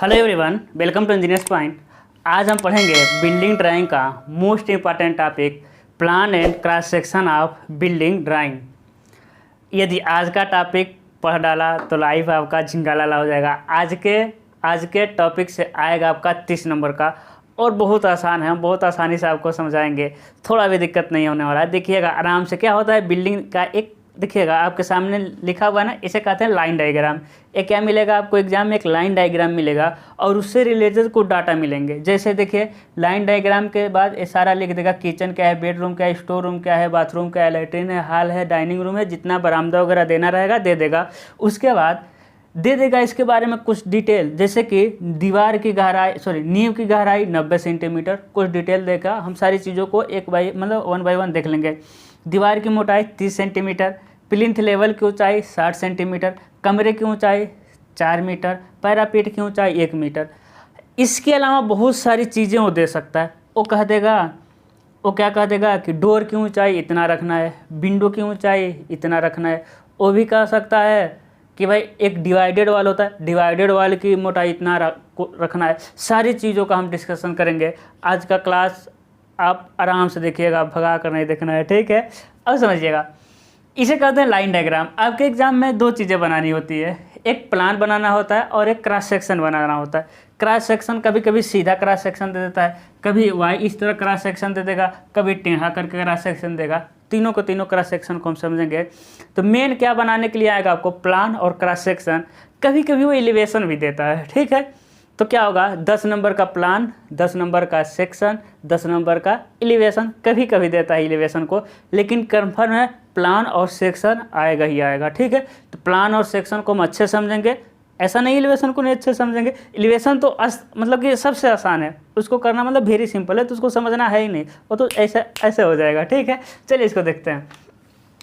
Hello everyone, welcome to engineers point. आज हम पढ़ेंगे बिल्डिंग ड्राइंग का most important topic plan and cross section of building drawing. यदि आज का टॉपिक पढ़ डाला तो लाइफ आपका झिंगा लाला हो जाएगा। आज के टॉपिक से आएगा आपका 30 नंबर का और बहुत आसान है। हम बहुत आसानी से आपको समझाएंगे, थोड़ा भी दिक्कत नहीं होने वाला है। देखिएगा आराम से। क्या होता है बिल्डिंग का एक, देखिएगा आपके सामने लिखा हुआ है ना, इसे कहते हैं लाइन डायग्राम। एक क्या मिलेगा आपको एग्जाम में, एक लाइन डायग्राम मिलेगा और उससे रिलेटेड कुछ डाटा मिलेंगे। जैसे देखिए लाइन डायग्राम के बाद ये सारा लिख देगा, किचन क्या है, बेडरूम क्या है, स्टोर रूम क्या है, बाथरूम क्या है, लैट्रिन है, हॉल है, डाइनिंग रूम है, जितना बरामदा वगैरह देना रहेगा दे देगा। उसके बाद दे देगा इसके बारे में कुछ डिटेल, जैसे कि दीवार की गहराई नींव की गहराई 90 सेंटीमीटर, कुछ डिटेल देगा। हम सारी चीज़ों को वन बाई वन देख लेंगे। दीवार की मोटाई 30 सेंटीमीटर, प्लिंथ लेवल की ऊंचाई 60 सेंटीमीटर, कमरे की ऊंचाई 4 मीटर, पैरापीट की ऊंचाई 1 मीटर। इसके अलावा बहुत सारी चीज़ें वो दे सकता है। वो क्या कह देगा कि डोर की ऊंचाई इतना रखना है, विंडो की ऊंचाई इतना रखना है। वो भी कह सकता है कि भाई एक डिवाइडेड वॉल होता है, डिवाइडेड वॉल की मोटाई इतना रखना है। सारी चीज़ों का हम डिस्कशन करेंगे। आज का क्लास आप आराम से देखिएगा, भगा कर नहीं देखना है, ठीक है। अब समझिएगा, इसे कहते हैं लाइन डायग्राम। आपके एग्जाम में दो चीज़ें बनानी होती है, एक प्लान बनाना होता है और एक क्रॉस सेक्शन बनाना होता है। क्रॉस सेक्शन कभी कभी सीधा क्रॉस सेक्शन दे देता है, कभी वाई इस तरह क्रॉस सेक्शन दे देगा, कभी टेढ़ा करके क्रॉस सेक्शन देगा। तीनों क्रॉस सेक्शन को हम समझेंगे। तो मेन क्या बनाने के लिए आएगा आपको, प्लान और क्रॉस सेक्शन। कभी कभी वो एलिवेशन भी देता है, ठीक है। तो क्या होगा, 10 नंबर का प्लान, 10 नंबर का सेक्शन, 10 नंबर का एलिवेशन। कभी कभी देता है एलिवेशन को, लेकिन कन्फर्म है प्लान और सेक्शन आएगा ही आएगा, ठीक है। तो प्लान और सेक्शन को हम अच्छे समझेंगे, ऐसा नहीं एलिवेशन को नहीं अच्छे समझेंगे। एलिवेशन तो मतलब कि सबसे आसान है, उसको करना मतलब वेरी सिंपल है, तो उसको समझना है ही नहीं, वो तो ऐसे हो जाएगा, ठीक है। चलिए इसको देखते हैं,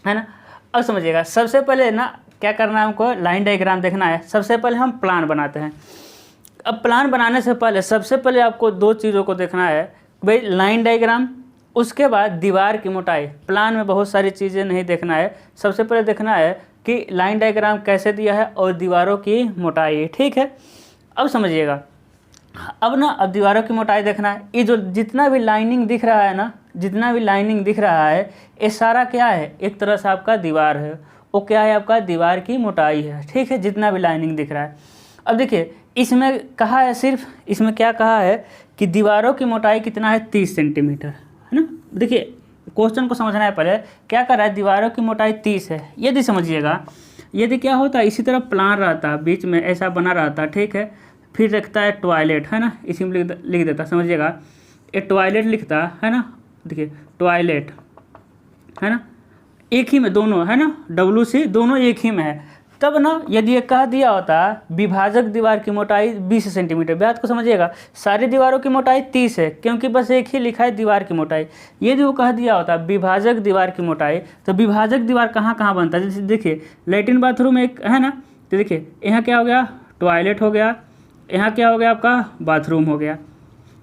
है ना। अब समझिएगा, सबसे पहले ना क्या करना है हमको, लाइन डायग्राम देखना है। सबसे पहले हम प्लान बनाते हैं। अब प्लान बनाने से पहले सबसे पहले आपको दो चीज़ों को देखना है, भाई लाइन डायग्राम, उसके बाद दीवार की मोटाई। प्लान में बहुत सारी चीज़ें नहीं देखना है, सबसे पहले देखना है कि लाइन डायग्राम कैसे दिया है और दीवारों की मोटाई, ठीक है। अब समझिएगा, अब दीवारों की मोटाई देखना है। ये जो जितना भी लाइनिंग दिख रहा है ना, जितना भी लाइनिंग दिख रहा है, ये सारा क्या है, एक तरह से आपका दीवार है। वो क्या है, आपका दीवार की मोटाई है, ठीक है, जितना भी लाइनिंग दिख रहा है। अब देखिए इसमें कहा है, सिर्फ इसमें क्या कहा है कि दीवारों की मोटाई कितना है, 30 सेंटीमीटर, है ना। देखिए क्वेश्चन को समझना है पहले, क्या कर रहा है, दीवारों की मोटाई 30 है। यदि समझिएगा, यदि क्या होता है, इसी तरह प्लान रहता, बीच में ऐसा बना रहता, ठीक है। फिर रखता है टॉयलेट, है ना, इसी में लिख देता, समझिएगा, ये टॉयलेट लिखता है ना। देखिए टॉयलेट है ना, एक ही में दोनों, है ना, WC दोनों एक ही में है। तब ना यदि ये कह दिया होता विभाजक दीवार की मोटाई 20 सेंटीमीटर, बात को समझिएगा, सारी दीवारों की मोटाई 30 है, क्योंकि बस एक ही लिखा है दीवार की मोटाई। यदि वो कह दिया होता विभाजक दीवार की मोटाई, तो विभाजक दीवार कहाँ कहाँ बनता है, जैसे देखिए लैट्रिन बाथरूम एक है ना, तो देखिए यहाँ क्या हो गया, टॉयलेट हो गया, यहाँ क्या हो गया आपका, बाथरूम हो गया।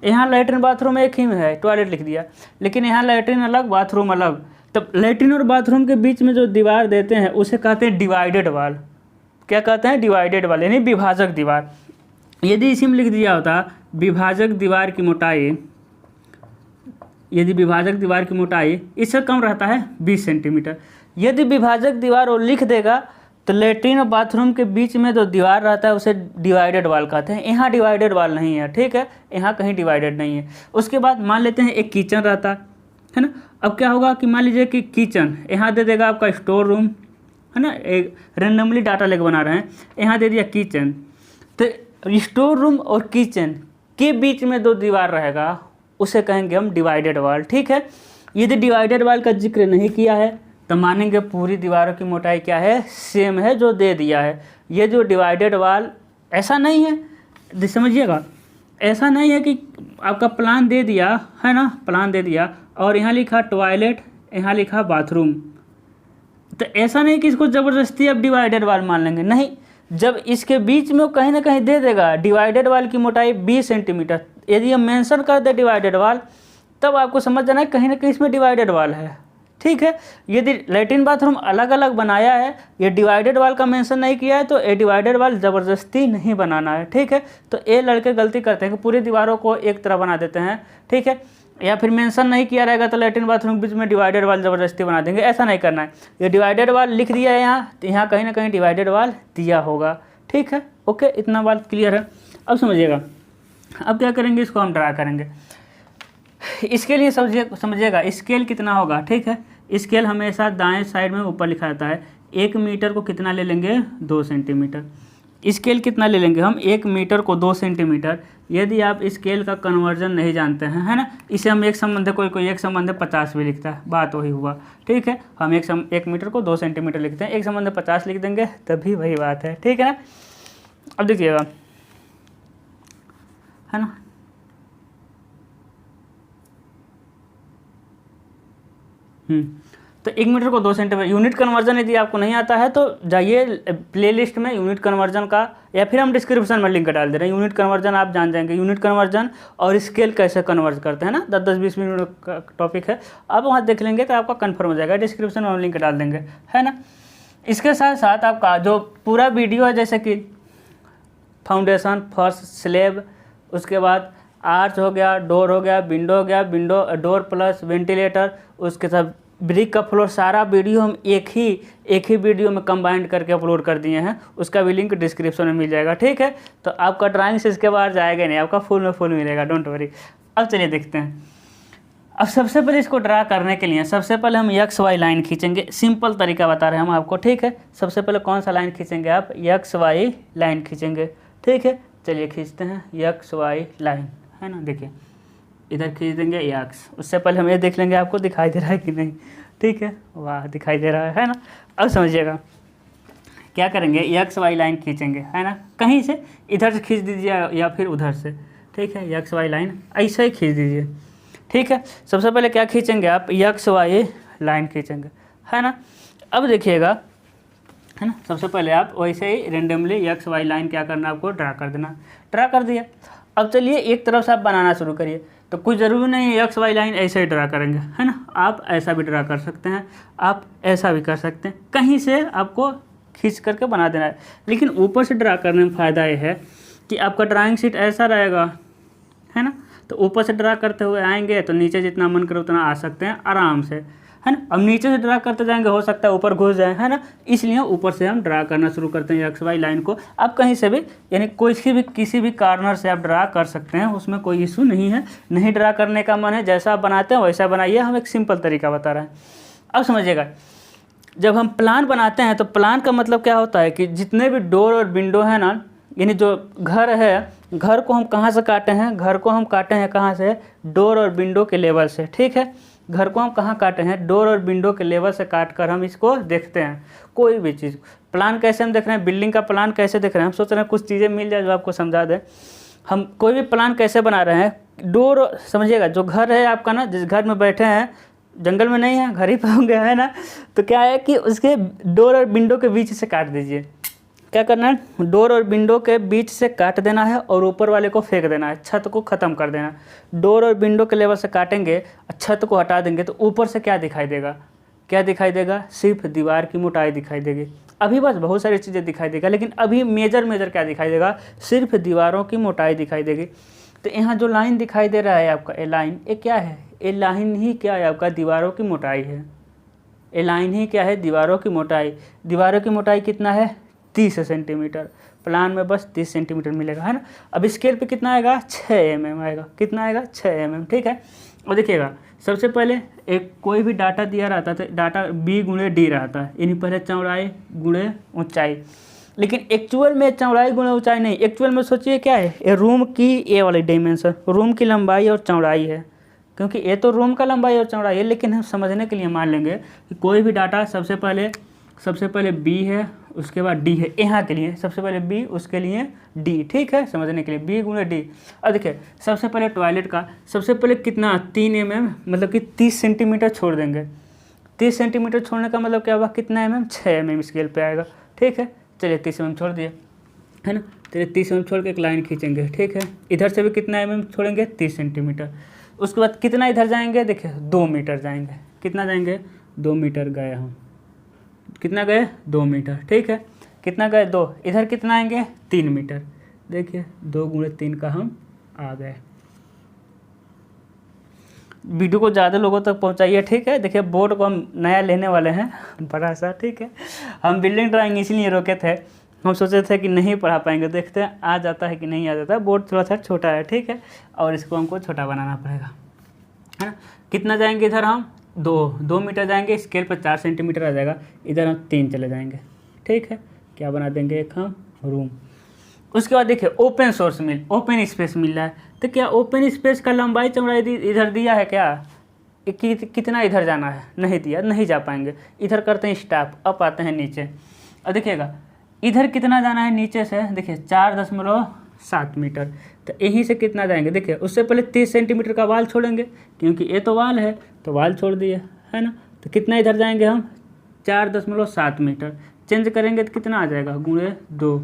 यहाँ लैट्रिन बाथरूम एक ही में है, टॉयलेट लिख दिया, लेकिन यहाँ लैट्रिन अलग बाथरूम अलग। तब लैट्रिन और बाथरूम के बीच में जो दीवार देते हैं उसे कहते हैं डिवाइडेड वॉल। क्या कहते हैं, डिवाइडेड वॉल, यानी विभाजक दीवार। यदि इसी में लिख दिया होता विभाजक दीवार की मोटाई, यदि विभाजक दीवार की मोटाई इससे कम रहता है 20 सेंटीमीटर, यदि विभाजक दीवार वो लिख देगा तो लैट्रिन और बाथरूम के बीच में जो दीवार रहता है उसे डिवाइडेड वॉल कहते हैं। यहाँ डिवाइडेड वॉल नहीं है, ठीक है, यहाँ कहीं डिवाइडेड नहीं है। उसके बाद मान लेते हैं एक किचन रहता है ना। अब क्या होगा कि मान लीजिए कि किचन, यहाँ दे देगा आपका स्टोर रूम, है ना, एक रेंडमली डाटा लेके बना रहे हैं, यहाँ दे दिया किचन। तो स्टोर रूम और किचन के बीच में दो दीवार रहेगा, उसे कहेंगे हम डिवाइडेड वॉल, ठीक है। यदि डिवाइडेड वॉल का जिक्र नहीं किया है तो मानेंगे पूरी दीवारों की मोटाई क्या है, सेम है जो दे दिया है। ये जो डिवाइडेड वॉल, ऐसा नहीं है, समझिएगा, ऐसा नहीं है कि आपका प्लान दे दिया है ना, प्लान दे दिया और यहाँ लिखा टॉयलेट, यहाँ लिखा बाथरूम, तो ऐसा नहीं कि इसको ज़बरदस्ती अब डिवाइडेड वॉल मान लेंगे, नहीं। जब इसके बीच में वो कहीं ना कहीं दे देगा डिवाइडेड वॉल की मोटाई 20 सेंटीमीटर, यदि हम मेंशन कर दे डिवाइडेड वॉल, तब आपको समझ जाना है कहीं ना कहीं इसमें डिवाइडेड वॉल है, ठीक है। यदि लैट्रिन बाथरूम अलग अलग बनाया है, ये डिवाइडेड वाल का मेंशन नहीं किया है, तो ये डिवाइडेड वाल ज़बरदस्ती नहीं बनाना है, ठीक है। तो ये लड़के गलती करते हैं कि पूरी दीवारों को एक तरह बना देते हैं, ठीक है, या फिर मेंशन नहीं किया रहेगा तो लैट्रिन बाथरूम के बीच में डिवाइडेड वाल ज़बरदस्ती बना देंगे, ऐसा नहीं करना है। ये डिवाइडेड वाल लिख दिया है यहाँ, तो यहाँ कहीं ना कहीं डिवाइडेड वाल दिया होगा, ठीक है। ओके, इतना बात क्लियर है। अब समझिएगा, अब क्या करेंगे, इसको हम ड्रा करेंगे। इसके लिए समझिएगा स्केल कितना होगा, ठीक है। स्केल हमेशा दाएं साइड में ऊपर लिखा जाता है। 1 मीटर को कितना ले लेंगे, 2 सेंटीमीटर। स्केल कितना ले लेंगे हम, 1 मीटर को 2 सेंटीमीटर। यदि आप स्केल का कन्वर्जन नहीं जानते हैं, है ना, इसे हम एक संबंध, कोई एक संबंध 50 भी लिखता है, बात वही हुआ, ठीक है। हम 1 मीटर को 2 सेंटीमीटर लिखते हैं, एक संबंध 50 लिख देंगे तभी वही बात है, ठीक है ना। अब देखिएगा, है ना, तो 1 मीटर को 2 सेंटीमीटर। यूनिट कन्वर्जन यदि आपको नहीं आता है तो जाइए प्लेलिस्ट में यूनिट कन्वर्जन का, या फिर हम डिस्क्रिप्शन में लिंक डाल दे रहे हैं, यूनिट कन्वर्जन आप जान जाएंगे, यूनिट कन्वर्जन और स्केल कैसे कन्वर्ट करते हैं ना, 10-20 मिनट का टॉपिक है, आप वहाँ देख लेंगे तो आपका कन्फर्म हो जाएगा, डिस्क्रिप्शन में हम लिंक डाल देंगे, है ना। इसके साथ साथ आपका जो पूरा वीडियो है, जैसे कि फाउंडेशन, फर्श, स्लेब, उसके बाद आर्च हो गया, डोर हो गया, विंडो हो गया, विंडो डोर प्लस वेंटिलेटर, उसके साथ ब्रिक का फ्लोर, सारा वीडियो हम एक ही वीडियो में कंबाइंड करके अपलोड कर दिए हैं, उसका भी लिंक डिस्क्रिप्शन में मिल जाएगा, ठीक है। तो आपका ड्राइंग से इसके बाहर जाएगा नहीं, आपका फुल में फुल मिलेगा, डोंट वरी। अब चलिए देखते हैं। अब सबसे पहले इसको ड्रा करने के लिए सबसे पहले हम XY लाइन खींचेंगे, सिंपल तरीका बता रहे हैं हम आपको, ठीक है। सबसे पहले कौन सा लाइन खींचेंगे आप, XY लाइन खींचेंगे, ठीक है। चलिए खींचते हैं XY लाइन, है ना, देखिए इधर खींच देंगे X। उससे पहले हम ये देख लेंगे आपको दिखाई दे रहा है कि नहीं, ठीक है, वाह दिखाई दे रहा है ना। अब समझिएगा क्या करेंगे, XY लाइन खींचेंगे, है ना, कहीं से इधर से खींच दीजिए या फिर उधर से, ठीक है। XY लाइन ऐसे ही खींच दीजिए, ठीक है। सबसे पहले क्या खींचेंगे आप, XY लाइन खींचेंगे, है ना। अब देखिएगा, है ना, सबसे पहले आप वैसे ही रेंडमली XY लाइन क्या करना, आपको ड्रा कर देना, ड्रा कर दिया। अब चलिए एक तरफ से आप बनाना शुरू करिए, तो कुछ ज़रूरी नहीं है XY लाइन ऐसे ही ड्रा करेंगे, है ना, आप ऐसा भी ड्रा कर सकते हैं, आप ऐसा भी कर सकते हैं, कहीं से आपको खींच करके बना देना है। लेकिन ऊपर से ड्रा करने में फ़ायदा ये है कि आपका ड्राइंग शीट ऐसा रहेगा, है ना, तो ऊपर से ड्रा करते हुए आएंगे तो नीचे जितना मन करे उतना आ सकते हैं आराम से, है ना। अब नीचे से ड्रा करते जाएंगे, हो सकता है ऊपर घुस जाए, है ना, इसलिए ऊपर से हम ड्रा करना शुरू करते हैं XY लाइन को। आप कहीं से भी, यानी किसी भी कार्नर से आप ड्रा कर सकते हैं, उसमें कोई इशू नहीं है। नहीं ड्रा करने का मन है, जैसा आप बनाते हैं वैसा बनाइए, हम एक सिंपल तरीका बता रहे हैं। अब समझिएगा, जब हम प्लान बनाते हैं तो प्लान का मतलब क्या होता है कि जितने भी डोर और विंडो है ना, यानी जो घर है, घर को हम कहाँ से काटे हैं, घर को हम काटे हैं कहाँ से, डोर और विंडो के लेवल से, ठीक है। घर को हम कहाँ काटे हैं, डोर और विंडो के लेवल से काट कर हम इसको देखते हैं। कोई भी चीज़ प्लान कैसे हम देख रहे हैं, बिल्डिंग का प्लान कैसे देख रहे हैं, हम सोच रहे हैं कुछ चीज़ें मिल जाए जो आपको समझा दें। हम कोई भी प्लान कैसे बना रहे हैं, डोर, समझिएगा, जो घर है आपका ना, जिस घर में बैठे हैं, जंगल में नहीं है, घर ही पर होंगे, है ना, तो क्या है कि उसके डोर और विंडो के बीच से काट दीजिए। क्या करना है, डोर और विंडो के बीच से काट देना है और ऊपर वाले को फेंक देना है, छत को ख़त्म कर देना है। डोर और विंडो के लेवल से काटेंगे, छत को हटा देंगे तो ऊपर से क्या दिखाई देगा, क्या दिखाई देगा, सिर्फ दीवार की मोटाई दिखाई देगी। अभी बस बहुत सारी चीज़ें दिखाई देगा, लेकिन अभी मेजर क्या दिखाई देगा, सिर्फ दीवारों की मोटाई दिखाई देगी। तो यहाँ जो लाइन दिखाई दे रहा है आपका, ए लाइन, ये क्या है, ए लाइन ही क्या है आपका, दीवारों की मोटाई है। ए लाइन ही क्या है, दीवारों की मोटाई। दीवारों की मोटाई कितना है, 30 सेंटीमीटर। प्लान में बस 30 सेंटीमीटर मिलेगा, है ना। अब स्केल पे कितना आएगा, 6 mm आएगा, कितना आएगा, 6 mm, ठीक है। और देखिएगा, सबसे पहले एक कोई भी डाटा दिया रहता था, डाटा B × D रहता है, यानी पहले चौड़ाई गुणे ऊंचाई। लेकिन एक्चुअल में चौड़ाई गुणे ऊंचाई नहीं, एक्चुअल में सोचिए क्या है, ये रूम की ए वाली डायमेंशन, रूम की लंबाई और चौड़ाई है, क्योंकि ये तो रूम का लंबाई और चौड़ाई है। लेकिन हम समझने के लिए मान लेंगे कि कोई भी डाटा सबसे पहले B है, उसके बाद D है, यहाँ के लिए सबसे पहले B, उसके लिए D, ठीक है, समझने के लिए B × D। अब देखिए, सबसे पहले टॉयलेट का सबसे पहले कितना, 3 mm, मतलब कि 30 सेंटीमीटर छोड़ देंगे। 30 सेंटीमीटर छोड़ने का मतलब क्या हुआ, कितना mm, 6 mm स्केल पे आएगा, ठीक है। चलिए 30 mm छोड़ दिए, है ना। चलिए 30 mm छोड़ के एक लाइन खींचेंगे, ठीक है। इधर से भी कितना mm छोड़ेंगे, 30 सेंटीमीटर। उसके बाद कितना इधर जाएंगे, देखिए 2 मीटर जाएंगे, कितना जाएंगे, 2 मीटर गए हम, कितना गए 2 मीटर, ठीक है। कितना गए 2, इधर कितना आएंगे 3 मीटर, देखिए 2 × 3 का हम आ गए। वीडियो को ज़्यादा लोगों तक पहुंचाइए, ठीक है। देखिए बोर्ड को हम नया लेने वाले हैं बड़ा सा, ठीक है। हम बिल्डिंग ड्राइंग इसलिए रोके थे, हम सोचे थे कि नहीं पढ़ा पाएंगे, देखते हैं आ जाता है कि नहीं आ जाता है। बोर्ड थोड़ा सा छोटा है, ठीक है, और इसको हमको छोटा बनाना पड़ेगा, है ना। कितना जाएंगे इधर हम 2 मीटर जाएंगे, स्केल पर 4 सेंटीमीटर आ जाएगा, इधर हम 3 चले जाएंगे, ठीक है। क्या बना देंगे एक हम रूम। उसके बाद देखिए ओपन सोर्स मिल, ओपन स्पेस मिल रहा है, तो क्या ओपन स्पेस का लंबाई चौड़ाई इधर दिया है क्या, कितना इधर जाना है, नहीं दिया, नहीं जा पाएंगे। इधर करते हैं स्टॉप, अप आते हैं नीचे, और देखिएगा इधर कितना जाना है नीचे से, देखिए 4.7 मीटर, तो यहीं से कितना जाएंगे, देखिए उससे पहले 30 सेंटीमीटर का वाल छोड़ेंगे, क्योंकि ये तो वाल है, तो वाल छोड़ दिए, है ना। तो कितना इधर जाएंगे हम 4.7 मीटर, चेंज करेंगे तो कितना आ जाएगा गुणे 2,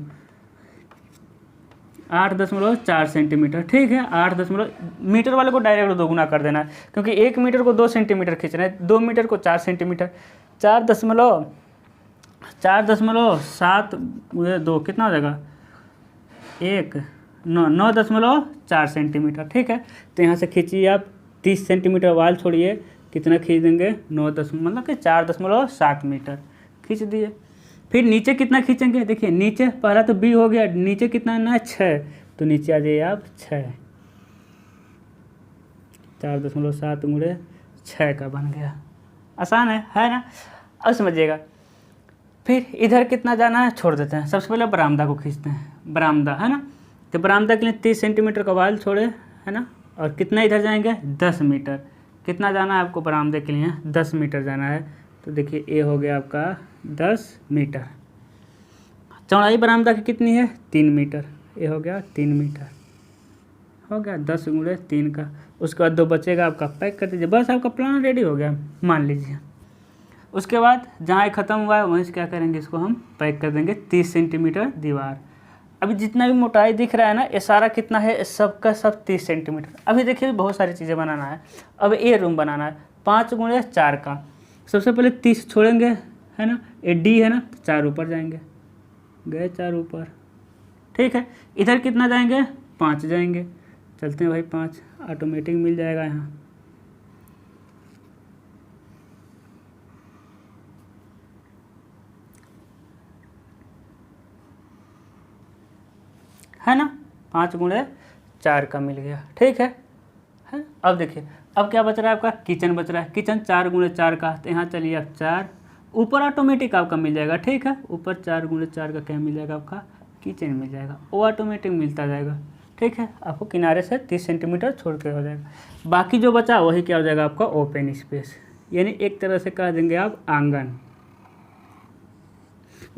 8.4 सेंटीमीटर, ठीक है। 8 मीटर वाले को डायरेक्ट 2 गुना कर देना है, क्योंकि 1 मीटर को 2 सेंटीमीटर खींचना है, 2 मीटर को 4 सेंटीमीटर, 4.7 गुणे 2 कितना हो जाएगा 9.4 सेंटीमीटर, ठीक है। तो यहाँ से खींचिए आप 30 सेंटीमीटर वाल छोड़िए, कितना खींच देंगे 4.7 मीटर खींच दिए। फिर नीचे कितना खींचेंगे, देखिए नीचे पहला तो बी हो गया, नीचे कितना ना 6, तो नीचे आ जाइए आप 6, 4.7 गुणे 6 का बन गया, आसान है ना। अब समझिएगा फिर इधर कितना जाना है छोड़ देते हैं। सबसे पहले बरामदा को खींचते हैं, बरामदा, है ना। तो बरामदा के लिए 30 सेंटीमीटर का वाल छोड़े, है ना, और कितना इधर जाएंगे 10 मीटर, कितना जाना है आपको बरामदे के लिए 10 मीटर जाना है। तो देखिए ये हो गया आपका 10 मीटर। चौड़ाई बरामदा की कितनी है 3 मीटर, ये हो गया 3 मीटर, हो गया 10 × 3 का। उसके बाद 2 बचेगा आपका, पैक कर दीजिए, बस आपका प्लान रेडी हो गया मान लीजिए। उसके बाद जहाँ ख़त्म हुआ है वहीं से क्या करेंगे, इसको हम पैक कर देंगे 30 सेंटीमीटर दीवार। अभी जितना भी मोटाई दिख रहा है ना, ये सारा कितना है, सब का सब 30 सेंटीमीटर। अभी देखिए बहुत सारी चीज़ें बनाना है। अब ये रूम बनाना है 5 × 4 का। सबसे पहले 30 छोड़ेंगे, है ना, ये डी है ना, तो 4 ऊपर जाएंगे, गए 4 ऊपर, ठीक है। इधर कितना जाएंगे 5 जाएंगे, चलते हैं भाई 5, ऑटोमेटिक मिल जाएगा यहाँ, है ना। 5 × 4 का मिल गया, ठीक है। अब देखिए अब क्या बच रहा है आपका, किचन बच रहा है। किचन 4 × 4 का, तो यहाँ चलिए आप 4 ऊपर ऑटोमेटिक आपका मिल जाएगा, ठीक है। ऊपर 4 × 4 का क्या मिल जाएगा आपका, किचन मिल जाएगा, वो ऑटोमेटिक मिलता जाएगा, ठीक है। आपको किनारे से 30 सेंटीमीटर छोड़ के हो जाएगा। बाकी जो बचा वही क्या हो जाएगा आपका ओपन स्पेस, यानी एक तरह से कह देंगे आप आंगन।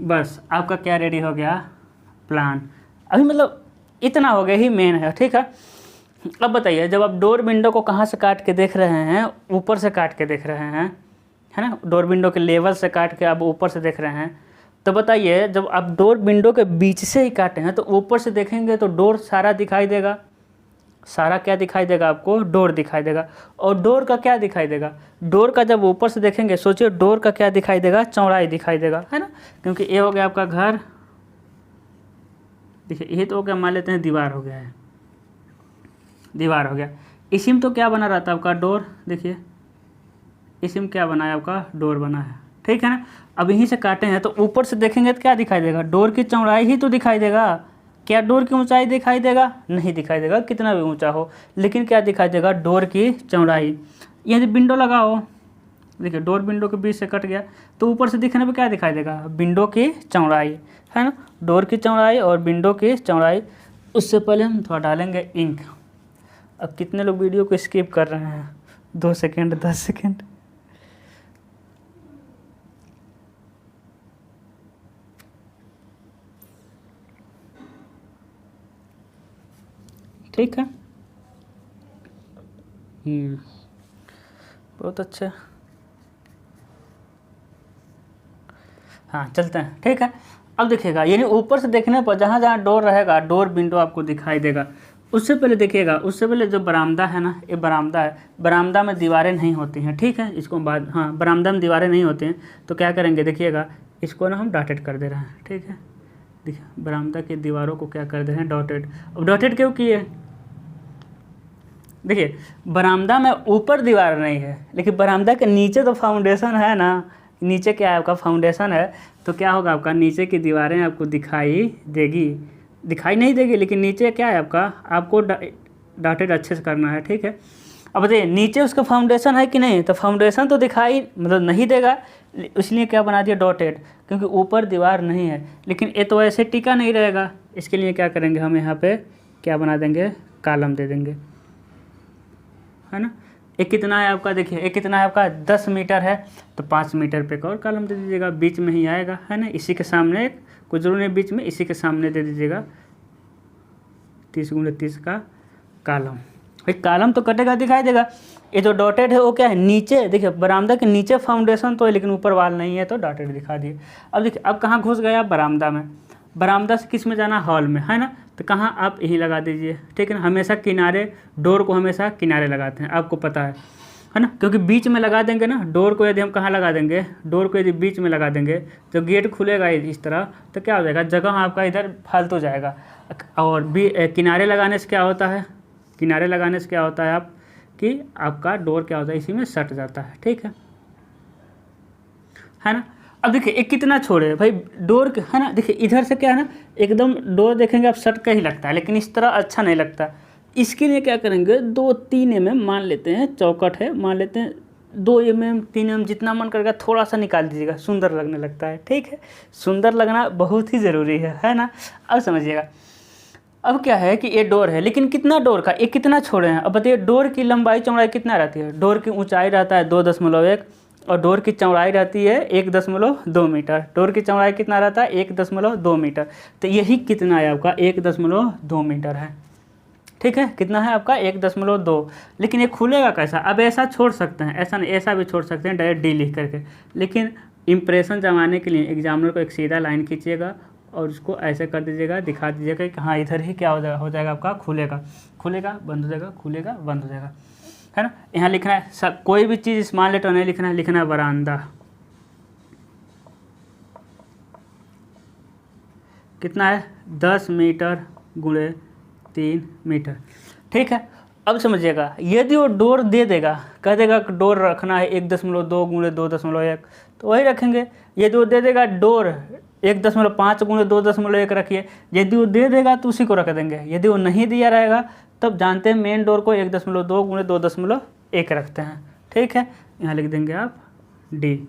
बस आपका क्या रेडी हो गया प्लान। अभी मतलब इतना हो गया ही मेन है, ठीक है। अब बताइए जब आप डोर विंडो को कहाँ से काट के देख रहे हैं, ऊपर से काट के देख रहे हैं, है ना, डोर विंडो के लेवल से काट के आप ऊपर से देख रहे हैं, तो बताइए जब आप डोर विंडो के बीच से ही काटे हैं तो ऊपर से देखेंगे तो डोर सारा दिखाई देगा, सारा क्या दिखाई देगा आपको, डोर दिखाई देगा। और डोर का क्या दिखाई देगा, डोर का जब ऊपर से देखेंगे सोचिए डोर का क्या दिखाई देगा, चौड़ाई दिखाई देगा, है ना, क्योंकि ये हो गया आपका घर। देखिए ये तो हो गया, मान लेते हैं दीवार हो गया है, दीवार हो गया। इसी में तो क्या बना रहा था आपका डोर, देखिए इसी में क्या बना है आपका डोर बना है, ठीक है ना। अब यहीं से काटे हैं तो ऊपर से देखेंगे तो क्या दिखाई देगा, डोर की चौड़ाई ही तो दिखाई देगा। क्या डोर की ऊंचाई दिखाई देगा, नहीं दिखाई देगा, कितना भी ऊंचा हो, लेकिन क्या दिखाई देगा डोर की चौड़ाई। यदि विंडो लगा हो, देखिए डोर विंडो के बीच से कट गया तो ऊपर से दिखने पे क्या दिखाई देगा, विंडो की चौड़ाई, है ना, डोर की चौड़ाई और विंडो की चौड़ाई। उससे पहले हम थोड़ा डालेंगे इंक। अब कितने लोग वीडियो को स्किप कर रहे हैं, 2 सेकेंड 10 सेकेंड, ठीक है। बहुत अच्छा, हाँ चलते हैं, ठीक है। अब देखिएगा यानी ऊपर से देखने पर जहाँ जहाँ डोर रहेगा, डोर विंडो आपको दिखाई देगा, उससे पहले देखिएगा, उससे पहले जो बरामदा है ना, ये बरामदा है, बरामदा में दीवारें नहीं होती हैं, ठीक है, इसको बाद, हाँ बरामदा में दीवारें नहीं होती हैं, तो क्या करेंगे देखिएगा, इसको ना हम डॉटेड कर दे रहे हैं, ठीक है। देखिए बरामदा की दीवारों को क्या कर दे रहे हैं, डॉटेड। अब डॉटेड क्यों किए, देखिए बरामदा में ऊपर दीवार नहीं है, लेकिन बरामदा के नीचे तो फाउंडेशन है ना, नीचे क्या है आपका, फाउंडेशन है, तो क्या होगा आपका, नीचे की दीवारें आपको दिखाई देगी, दिखाई नहीं देगी, लेकिन नीचे क्या है आपका, आपको डॉटेड अच्छे से करना है, ठीक है। अब बताइए नीचे उसका फाउंडेशन है कि नहीं, तो फाउंडेशन तो दिखाई मतलब नहीं देगा, इसलिए क्या बना दिया, डॉटेड, क्योंकि ऊपर दीवार नहीं है। लेकिन ये तो ऐसे टिका नहीं रहेगा, इसके लिए क्या करेंगे हम, यहाँ पे क्या बना देंगे, कॉलम दे देंगे, है ना। एक कितना है आपका, देखिए एक कितना है आपका, 10 मीटर है, तो 5 मीटर पे एक और कॉलम दे दीजिएगा, बीच में ही आएगा, है ना, इसी के सामने एक, कुछ जरूर नहीं बीच में, इसी के सामने दे दीजिएगा 30 गुणे 30 का कॉलम। एक कॉलम तो कटेगा, दिखाई देगा। ये जो डॉटेड है वो क्या है, नीचे, देखिए बरामदा के नीचे फाउंडेशन तो है, लेकिन ऊपर वाल नहीं है, तो डॉटेड दिखा दिए। अब देखिए अब कहाँ घुस गया, बरामदा में, बरामदा से किस में जाना, हॉल में, है ना, तो कहाँ, आप यहीं लगा दीजिए, ठीक है ना। हमेशा किनारे, डोर को हमेशा किनारे लगाते हैं, आपको पता है ना, क्योंकि बीच में लगा देंगे ना डोर को, यदि हम कहाँ लगा देंगे, डोर को यदि बीच में लगा देंगे, तो गेट खुलेगा इस तरह, तो क्या हो जाएगा, जगह आपका इधर फालतू जाएगा। और किनारे लगाने से क्या होता है, किनारे लगाने से क्या होता है आप, कि आपका डोर क्या होता है, इसी में सट जाता है, ठीक है ना। अब देखिए एक कितना छोड़े भाई डोर, है ना, देखिए इधर से क्या है ना, एकदम डोर देखेंगे आप सट का ही लगता है, लेकिन इस तरह अच्छा नहीं लगता। इसके लिए क्या करेंगे, 2-3 mm मान लेते हैं, चौकट है, मान लेते हैं 2 mm 3 mm जितना मन करेगा, थोड़ा सा निकाल दीजिएगा, सुंदर लगने लगता है, ठीक है। सुंदर लगना बहुत ही ज़रूरी है ना। अब समझिएगा, अब क्या है कि ये डोर है, लेकिन कितना डोर का, एक कितना छोड़े हैं, अब बताइए डोर की लंबाई चौड़ाई कितना रहती है, डोर की ऊंचाई रहता है 2.1 और डोर की चौड़ाई रहती है 1.2 मीटर। डोर की चौड़ाई कितना रहता है, 1.2 मीटर, तो यही कितना है आपका, 1.2 मीटर है, ठीक है। कितना है आपका, 1.2। लेकिन ये खुलेगा कैसा, अब ऐसा छोड़ सकते हैं, ऐसा नहीं, ऐसा भी छोड़ सकते हैं डायरेक्ट डी लिख करके, लेकिन इंप्रेशन जमाने के लिए एग्जामिनर को एक सीधा लाइन खींचिएगा और उसको ऐसे कर दीजिएगा, दिखा दीजिएगा कि हाँ इधर ही क्या हो जाएगा आपका, खुलेगा, खुलेगा बंद हो जाएगा, खुलेगा बंद हो जाएगा, है ना। यहाँ लिखना है सब, कोई भी चीज़ स्मॉल लेटर नहीं लिखना है, लिखना है बरामदा। कितना है, 10 मीटर गुणे 3 मीटर, ठीक है। अब समझिएगा, यदि वो डोर दे देगा, कह देगा कि डोर रखना है 1.2 गुणे 2.1, तो वही रखेंगे। यदि वो दे देगा डोर 1.5 गुणे 2.1 रखिए, यदि वो दे देगा तो उसी को रख देंगे। यदि वो नहीं दिया रहेगा तब जानते हैं मेन डोर को 1.2 गुणे 2.1 रखते हैं, ठीक है। यहाँ लिख देंगे आप डी।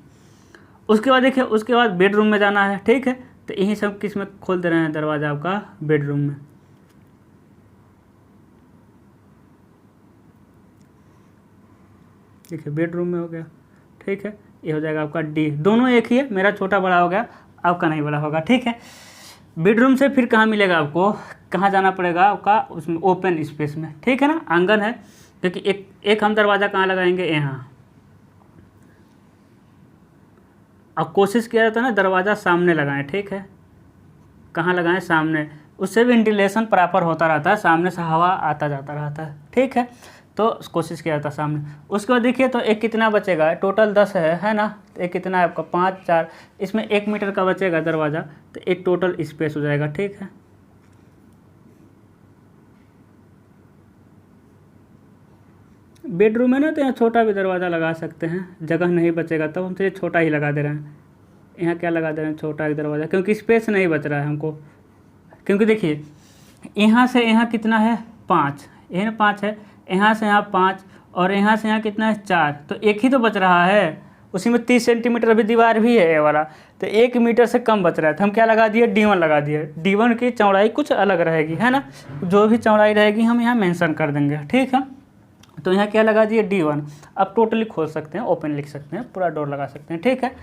उसके बाद देखिए, उसके बाद बेडरूम में जाना है, ठीक है, तो यही सब किस में खोल दे रहे हैं, दरवाज़ा आपका बेडरूम में। देखिए बेडरूम में हो गया, ठीक है, ये हो जाएगा आपका डी। दोनों एक ही है, मेरा छोटा बड़ा हो गया, आपका नहीं बड़ा होगा, ठीक है। बेडरूम से फिर कहाँ मिलेगा आपको, कहाँ जाना पड़ेगा आपका, उसमें ओपन स्पेस में, ठीक है ना, आंगन है, क्योंकि एक हम दरवाज़ा कहाँ लगाएंगे, यहाँ। अब कोशिश किया जाता है ना दरवाज़ा सामने लगाएं, ठीक है, कहाँ लगाएं, सामने, उससे भी वेंटिलेशन प्रॉपर होता रहता है, सामने से हवा आता जाता रहता है, ठीक है, तो कोशिश किया जाता है सामने। उसके बाद देखिए तो एक कितना बचेगा, टोटल 10 है ना, तो एक कितना है आपका 5 4, इसमें 1 मीटर का बचेगा दरवाज़ा, तो एक टोटल स्पेस हो जाएगा, ठीक है। बेडरूम है ना, तो यहाँ छोटा भी दरवाज़ा लगा सकते हैं, जगह नहीं बचेगा तब हम तो ये छोटा ही लगा दे रहे हैं। यहाँ क्या लगा दे रहे हैं, छोटा एक दरवाज़ा, क्योंकि स्पेस नहीं बच रहा है हमको। क्योंकि देखिए यहाँ से यहाँ कितना है, 5, यही 5 है, यहाँ से यहाँ 5 और यहाँ से यहाँ कितना है, 4, तो एक ही तो बच रहा है। उसी में 30 सेंटीमीटर अभी दीवार भी है ये वाला, तो 1 मीटर से कम बच रहा है, तो हम क्या लगा दिए, D1 लगा दिए। D1 की चौड़ाई कुछ अलग रहेगी, है ना, जो भी चौड़ाई रहेगी हम यहाँ मेंशन कर देंगे, ठीक है। तो यहाँ क्या लगा दिए, D1। अब टोटली खोल सकते हैं, ओपन लिख सकते हैं, पूरा डोर लगा सकते हैं, ठीक है।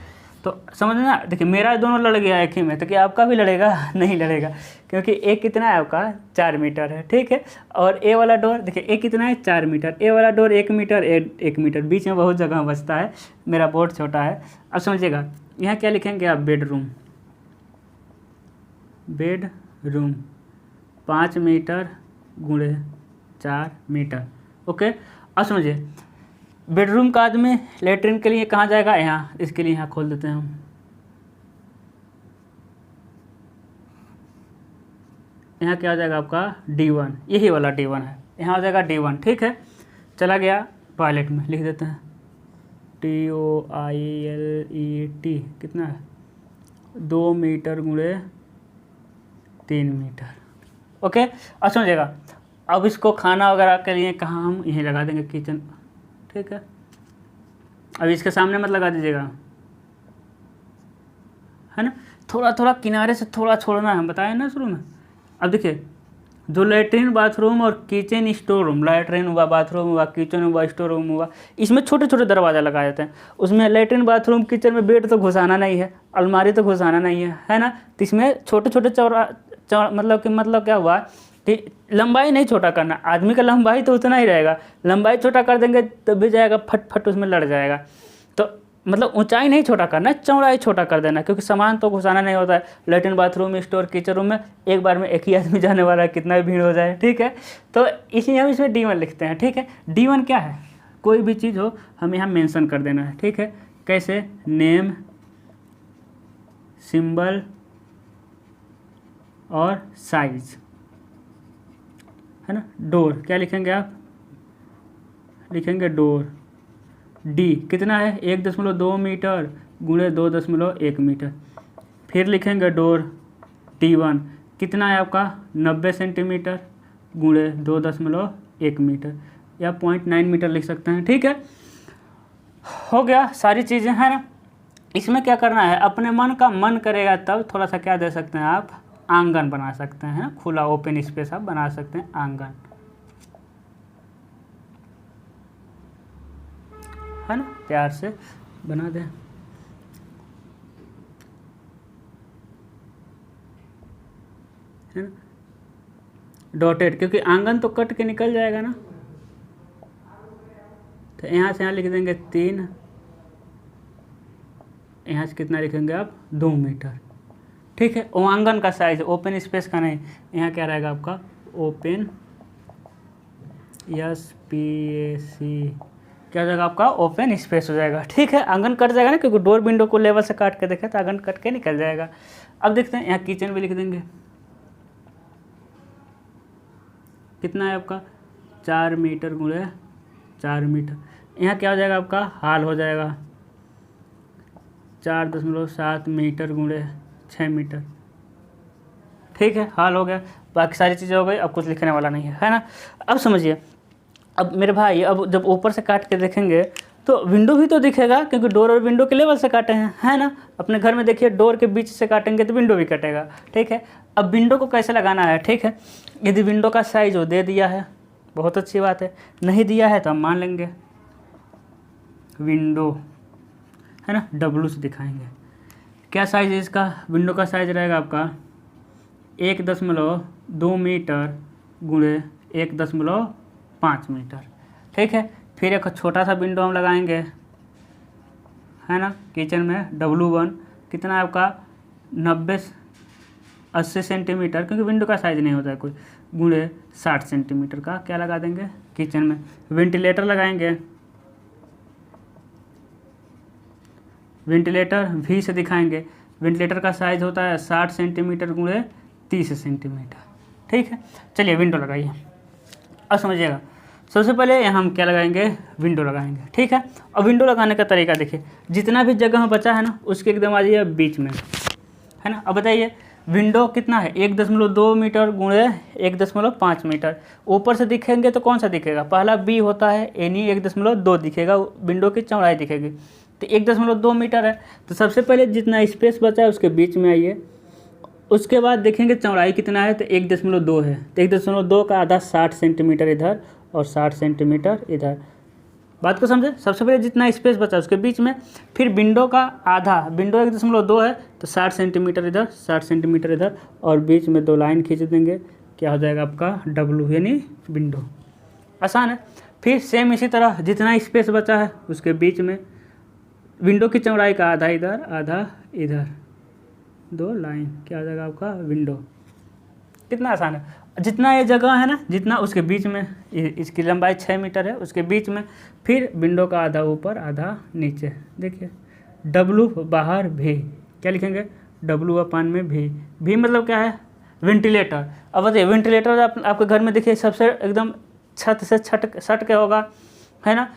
तो समझ ना, देखिए मेरा दोनों लड़ गया एक ही में, तो क्या आपका भी लड़ेगा, नहीं लड़ेगा, क्योंकि एक कितना है आपका, 4 मीटर है, ठीक है। और ए वाला डोर देखिए एक कितना है, 4 मीटर, ए वाला डोर 1 मीटर, 1 मीटर, बीच में बहुत जगह बचता है, मेरा बोर्ड छोटा है। अब समझिएगा यहाँ क्या लिखेंगे आप, बेडरूम, बेडरूम 5 मीटर गुणे 4 मीटर। ओके, अब समझिए बेडरूम का आदमी लेटरिन के लिए कहाँ जाएगा, यहाँ, इसके लिए यहाँ खोल देते हैं हम। यहाँ क्या हो जाएगा आपका D1, यही वाला D1 है, यहाँ हो जाएगा D1। ठीक है, चला गया टॉयलेट में, लिख देते हैं TOILET, कितना है 2 मीटर गुणे 3 मीटर। ओके, अब समझिएगा, अब इसको खाना वगैरह के लिए कहाँ हम यहीं लगा देंगे, किचन। ठीक है, अब इसके सामने मत लगा दीजिएगा, है ना, थोड़ा थोड़ा किनारे से थोड़ा छोड़ना है, हम बताए ना शुरू में। अब देखिए, जो लेटरिन बाथरूम और किचन स्टोर रूम, लेटरिन हुआ, बाथरूम हुआ, किचन हुआ, स्टोर रूम हुआ, इसमें छोटे छोटे दरवाज़ा लगाए जाते हैं। उसमें लेटरिन बाथरूम किचन में बेड तो घुसाना नहीं है, अलमारी तो घुसाना नहीं है ना, तो इसमें छोटे छोटे मतलब क्या हुआ कि लंबाई नहीं छोटा करना, आदमी का लंबाई तो उतना ही रहेगा, लंबाई छोटा कर देंगे तो भी जाएगा, फट फट उसमें लड़ जाएगा। तो मतलब ऊंचाई नहीं छोटा करना, चौड़ाई छोटा कर देना, क्योंकि सामान तो घुसाना नहीं होता है। Latrine bathroom store kitchen room में एक बार में एक ही आदमी जाने वाला है, कितना भी भीड़ हो जाए। ठीक है, तो इसलिए हम इसमें D1 लिखते हैं। ठीक है, D1 क्या है, कोई भी चीज़ हो हमें यहाँ मेंशन कर देना है। ठीक है, कैसे, नेम, सिंबल और साइज, है ना। डोर क्या लिखेंगे आप, लिखेंगे डोर, D कितना है 1.2 मीटर गुणे 2.1 मीटर। फिर लिखेंगे डोर D1 कितना है आपका 90 सेंटीमीटर गुणे 2.1 मीटर, या 0.9 मीटर लिख सकते हैं। ठीक है, हो गया सारी चीज़ें, हैं ना। इसमें क्या करना है, अपने मन का मन करेगा तब थोड़ा सा क्या दे सकते हैं आप, आंगन बना सकते हैं, खुला ओपन स्पेस आप बना सकते हैं, आंगन, है ना, प्यार से बना दें। है ना, डॉटेड, क्योंकि आंगन तो कट के निकल जाएगा ना, तो यहाँ से यहाँ लिख देंगे 3, यहाँ से कितना लिखेंगे आप 2 मीटर। ठीक है, वो आंगन का साइज, ओपन स्पेस का नहीं, यहाँ क्या रहेगा आपका ओपन SPAC, क्या हो जाएगा आपका ओपन स्पेस हो जाएगा। ठीक है, आंगन कट जाएगा ना, क्योंकि डोर विंडो को लेवल से काट के देखा तो आंगन कट के निकल जाएगा। अब देखते हैं यहाँ किचन भी लिख देंगे, कितना है आपका 4 मीटर गुणे 4 मीटर। यहाँ क्या हो जाएगा आपका हाल हो जाएगा 4.7 मीटर गुणे 6 मीटर। ठीक है, हाल हो गया, बाकी सारी चीज़ें हो गई, अब कुछ लिखने वाला नहीं है ना। अब समझिए, अब मेरे भाई, अब जब ऊपर से काट के देखेंगे तो विंडो भी तो दिखेगा, क्योंकि डोर और विंडो के लेवल से काटे हैं, है ना। अपने घर में देखिए, डोर के बीच से काटेंगे तो विंडो भी कटेगा। ठीक है, अब विंडो को कैसे लगाना है। ठीक है, यदि विंडो का साइज वो दे दिया है, बहुत अच्छी बात है, नहीं दिया है तो हम मान लेंगे विंडो, है ना, W से दिखाएंगे। क्या साइज है इसका, विंडो का साइज रहेगा आपका 1.2 मीटर गुणे 1.5 मीटर। ठीक है, फिर एक छोटा सा विंडो हम लगाएंगे, है ना, किचन में W1 कितना है आपका 80 सेंटीमीटर, क्योंकि विंडो का साइज नहीं होता है कोई, गुणे 60 सेंटीमीटर का क्या लगा देंगे किचन में। वेंटिलेटर लगाएंगे, वेंटिलेटर V से दिखाएंगे, वेंटिलेटर का साइज होता है 60 सेंटीमीटर गुणे 30 सेंटीमीटर। ठीक है, चलिए विंडो लगाइए। अब समझिएगा, सबसे पहले यहाँ हम क्या लगाएंगे, विंडो लगाएंगे। ठीक है, अब विंडो लगाने का तरीका देखिए, जितना भी जगह बचा है ना उसके एकदम आ जाइए बीच में, है ना। अब बताइए विंडो कितना है 1.2 मीटर गुणे 1.5 मीटर। ऊपर से दिखेंगे तो कौन सा दिखेगा, पहला B होता है, यानी 1.2 दिखेगा, विंडो की चौड़ाई दिखेगी, तो 1.2 मीटर है। तो सबसे पहले जितना स्पेस बचा है उसके बीच में आइए, उसके बाद देखेंगे चौड़ाई कितना है, तो 1.2 है, तो 1.2 का आधा 60 सेंटीमीटर इधर और 60 सेंटीमीटर इधर। बात को समझे, सबसे पहले जितना स्पेस बचा उसके बीच में, फिर विंडो का आधा, विंडो 1.2 है तो 60 सेंटीमीटर इधर, 60 सेंटीमीटर इधर, और बीच में 2 लाइन खींच देंगे, क्या हो जाएगा आपका W, यानी विंडो। आसान है। फिर सेम इसी तरह जितना स्पेस बचा है उसके बीच में विंडो की चौड़ाई का आधा इधर आधा इधर, 2 लाइन, क्या हो जाएगा आपका विंडो। कितना आसान है। जितना ये जगह है ना, जितना उसके बीच में, इसकी लंबाई 6 मीटर है, उसके बीच में फिर विंडो का आधा ऊपर आधा नीचे। देखिए W बाहर भी, क्या लिखेंगे, W/V। भी मतलब क्या है, वेंटिलेटर। अब बताइए वेंटिलेटर आपके घर में देखिए सबसे एकदम छत से सट के होगा, है ना।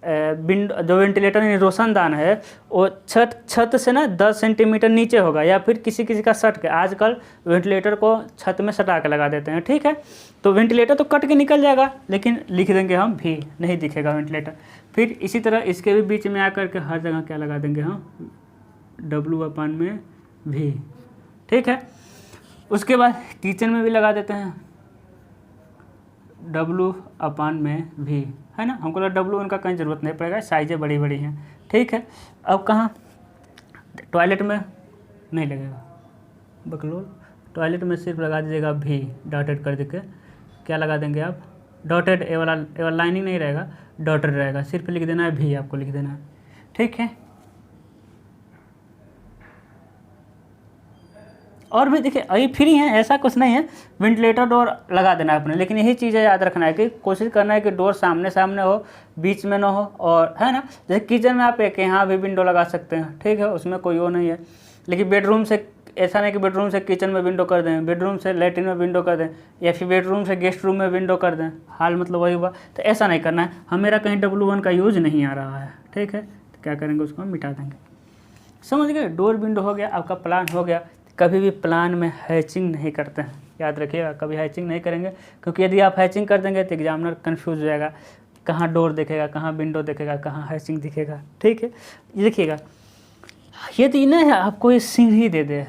विंडो जो वेंटिलेटर यानी रोशनदान है वो छत से ना 10 सेंटीमीटर नीचे होगा, या फिर किसी किसी का सट के, आजकल वेंटिलेटर को छत में सटा के लगा देते हैं, ठीक है। तो वेंटिलेटर तो कट के निकल जाएगा, लेकिन लिख देंगे हम भी, नहीं दिखेगा वेंटिलेटर। फिर इसी तरह इसके भी बीच में आकर के हर जगह क्या लगा देंगे हम, W/V, ठीक है। उसके बाद किचन में भी लगा देते हैं W/V, है ना। हमको लगा W1 का कहीं ज़रूरत नहीं पड़ेगा, साइजें बड़ी बड़ी हैं, ठीक है। अब कहाँ, टॉयलेट में नहीं लगेगा बकलोल, टॉयलेट में सिर्फ लगा दीजिएगा V, डॉटेड कर देके। क्या लगा देंगे आप, डॉटेड, ए वाला लाइनिंग नहीं रहेगा, डॉटेड रहेगा, सिर्फ लिख देना है V, आपको लिख देना है, ठीक है। और भी देखिए अभी फ्री है, ऐसा कुछ नहीं है, वेंटिलेटर डोर लगा देना है अपने, लेकिन यही चीज़ें याद रखना है कि कोशिश करना है कि डोर सामने सामने हो, बीच में ना हो, और है ना। जैसे किचन में आप एक यहाँ भी विंडो लगा सकते हैं, ठीक है, उसमें कोई वो नहीं है। लेकिन बेडरूम से ऐसा नहीं कि बेडरूम से किचन में विंडो कर दें, बेडरूम से लेटरिन में विंडो कर दें, या फिर बेडरूम से गेस्ट रूम में विंडो कर दें, हाल मतलब वही हुआ। तो ऐसा नहीं करना है, हम मेरा कहीं W1 का यूज नहीं आ रहा है, ठीक है। तो क्या करेंगे, उसको हम मिटा देंगे, समझ गए। डोर विंडो हो गया, आपका प्लान हो गया। कभी भी प्लान में हैचिंग नहीं करते हैं, याद रखिएगा, कभी हैचिंग नहीं करेंगे, क्योंकि यदि आप हैचिंग कर देंगे तो एग्जामिनर कन्फ्यूज हो जाएगा, कहाँ डोर देखेगा, कहाँ विंडो देखेगा, कहाँ हैचिंग दिखेगा, ठीक है। ये देखिएगा, यदि ना आपको ये सीढ़ी दे दे,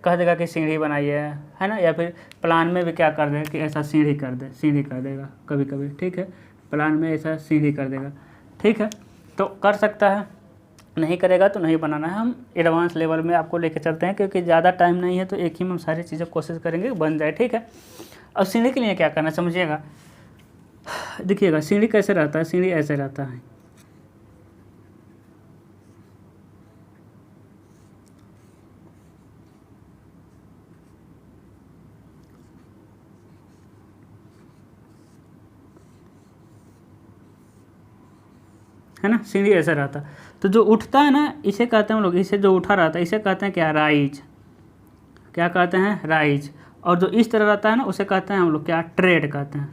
कह देगा कि सीढ़ी बनाइए, है ना, या फिर प्लान में भी क्या कर दे कि ऐसा सीढ़ी कर दे, सीढ़ी कर देगा कभी कभी, ठीक है। प्लान में ऐसा सीढ़ी कर देगा, ठीक है, तो कर सकता है। नहीं करेगा तो नहीं बनाना है, हम एडवांस लेवल में आपको लेके चलते हैं, क्योंकि ज़्यादा टाइम नहीं है, तो एक ही में हम सारी चीज़ें कोशिश करेंगे बन जाए, ठीक है। अब सीढ़ी के लिए क्या करना समझिएगा, देखिएगा सीढ़ी कैसे रहता है, सीढ़ी ऐसे रहता है, है ना, सीढ़ी ऐसे रहता। तो जो उठता है ना, इसे कहते हैं हम लोग, इसे जो उठा रहता है इसे कहते हैं क्या, राइज, क्या कहते हैं, राइज। और जो इस तरह रहता है ना, उसे कहते हैं हम लोग क्या, ट्रेड कहते हैं,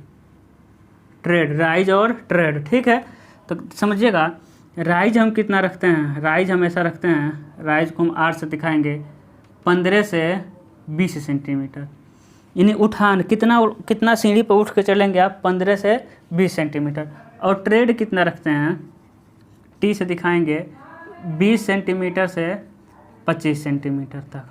ट्रेड, राइज और ट्रेड, ठीक है। तो समझिएगा, राइज हम कितना रखते हैं, राइज हम ऐसा रखते हैं, राइज को हम R से दिखाएंगे 15 से 20 सेंटीमीटर, यानी उठान कितना सीढ़ी पर उठ के चलेंगे आप, 15 से 20 सेंटीमीटर। और ट्रेड कितना रखते हैं, T से दिखाएंगे 20 सेंटीमीटर से 25 सेंटीमीटर तक,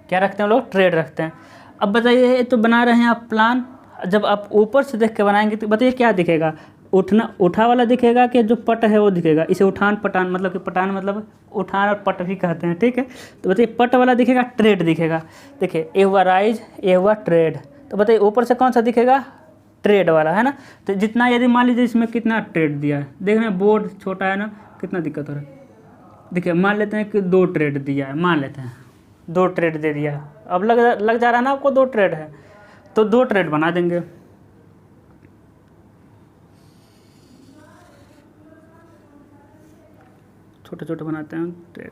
क्या रखते हैं लोग, ट्रेड रखते हैं। अब बताइए, तो बना रहे हैं आप प्लान, जब आप ऊपर से देख के बनाएंगे तो बताइए क्या दिखेगा, उठा वाला दिखेगा कि जो पट है वो दिखेगा। इसे उठान पटान मतलब कि पटान मतलब उठान और पट भी कहते हैं, ठीक है। तो बताइए पट वाला दिखेगा, ट्रेड दिखेगा। देखिए ये हुआ राइज, ये हुआ ट्रेड। तो बताइए ऊपर से कौन सा दिखेगा, ट्रेड वाला, है ना। तो जितना, यदि मान लीजिए इसमें कितना ट्रेड दिया है, देख रहे हैं बोर्ड छोटा है ना, कितना दिक्कत हो रहा है। देखिए मान लेते हैं कि 2 ट्रेड दिया है, मान लेते हैं 2 ट्रेड दे दिया है। अब लग जा रहा है ना आपको 2 ट्रेड है, तो 2 ट्रेड बना देंगे। छोटे छोटे बनाते हैं ट्रेड,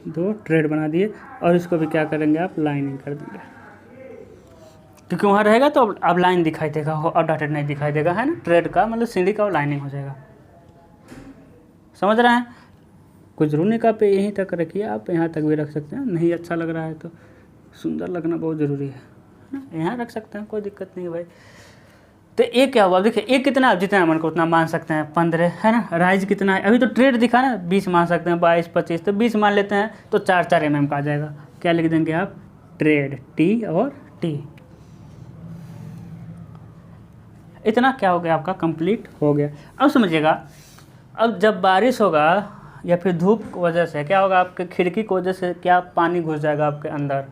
दो ट्रेड बना दिए। और इसको भी क्या करेंगे आप, लाइनिंग कर देंगे, क्योंकि वहाँ रहेगा तो अब लाइन दिखाई देगा और डॉटेड नहीं दिखाई देगा, है ना। ट्रेड का मतलब सीढ़ी का लाइनिंग हो जाएगा, समझ रहे हैं। कुछ जरूर नहीं, का पे यहीं तक रखिए, आप यहाँ तक भी रख सकते हैं, नहीं अच्छा लग रहा है तो, सुंदर लगना बहुत ज़रूरी है ना, यहाँ रख सकते हैं, कोई दिक्कत नहीं है भाई। तो एक क्या हुआ, देखिए एक कितना, जितना मन को उतना मान सकते हैं, 15 है ना। राइज कितना है, अभी तो ट्रेड दिखा ना, 20 मान सकते हैं, 22 25, तो 20 मान लेते हैं, तो 4 mm का आ जाएगा। क्या लिख देंगे आप, ट्रेड, T और T। इतना क्या हो गया आपका, कंप्लीट हो गया। अब समझिएगा, अब जब बारिश होगा या फिर धूप की वजह से क्या होगा, आपके खिड़की की वजह से क्या पानी घुस जाएगा आपके अंदर,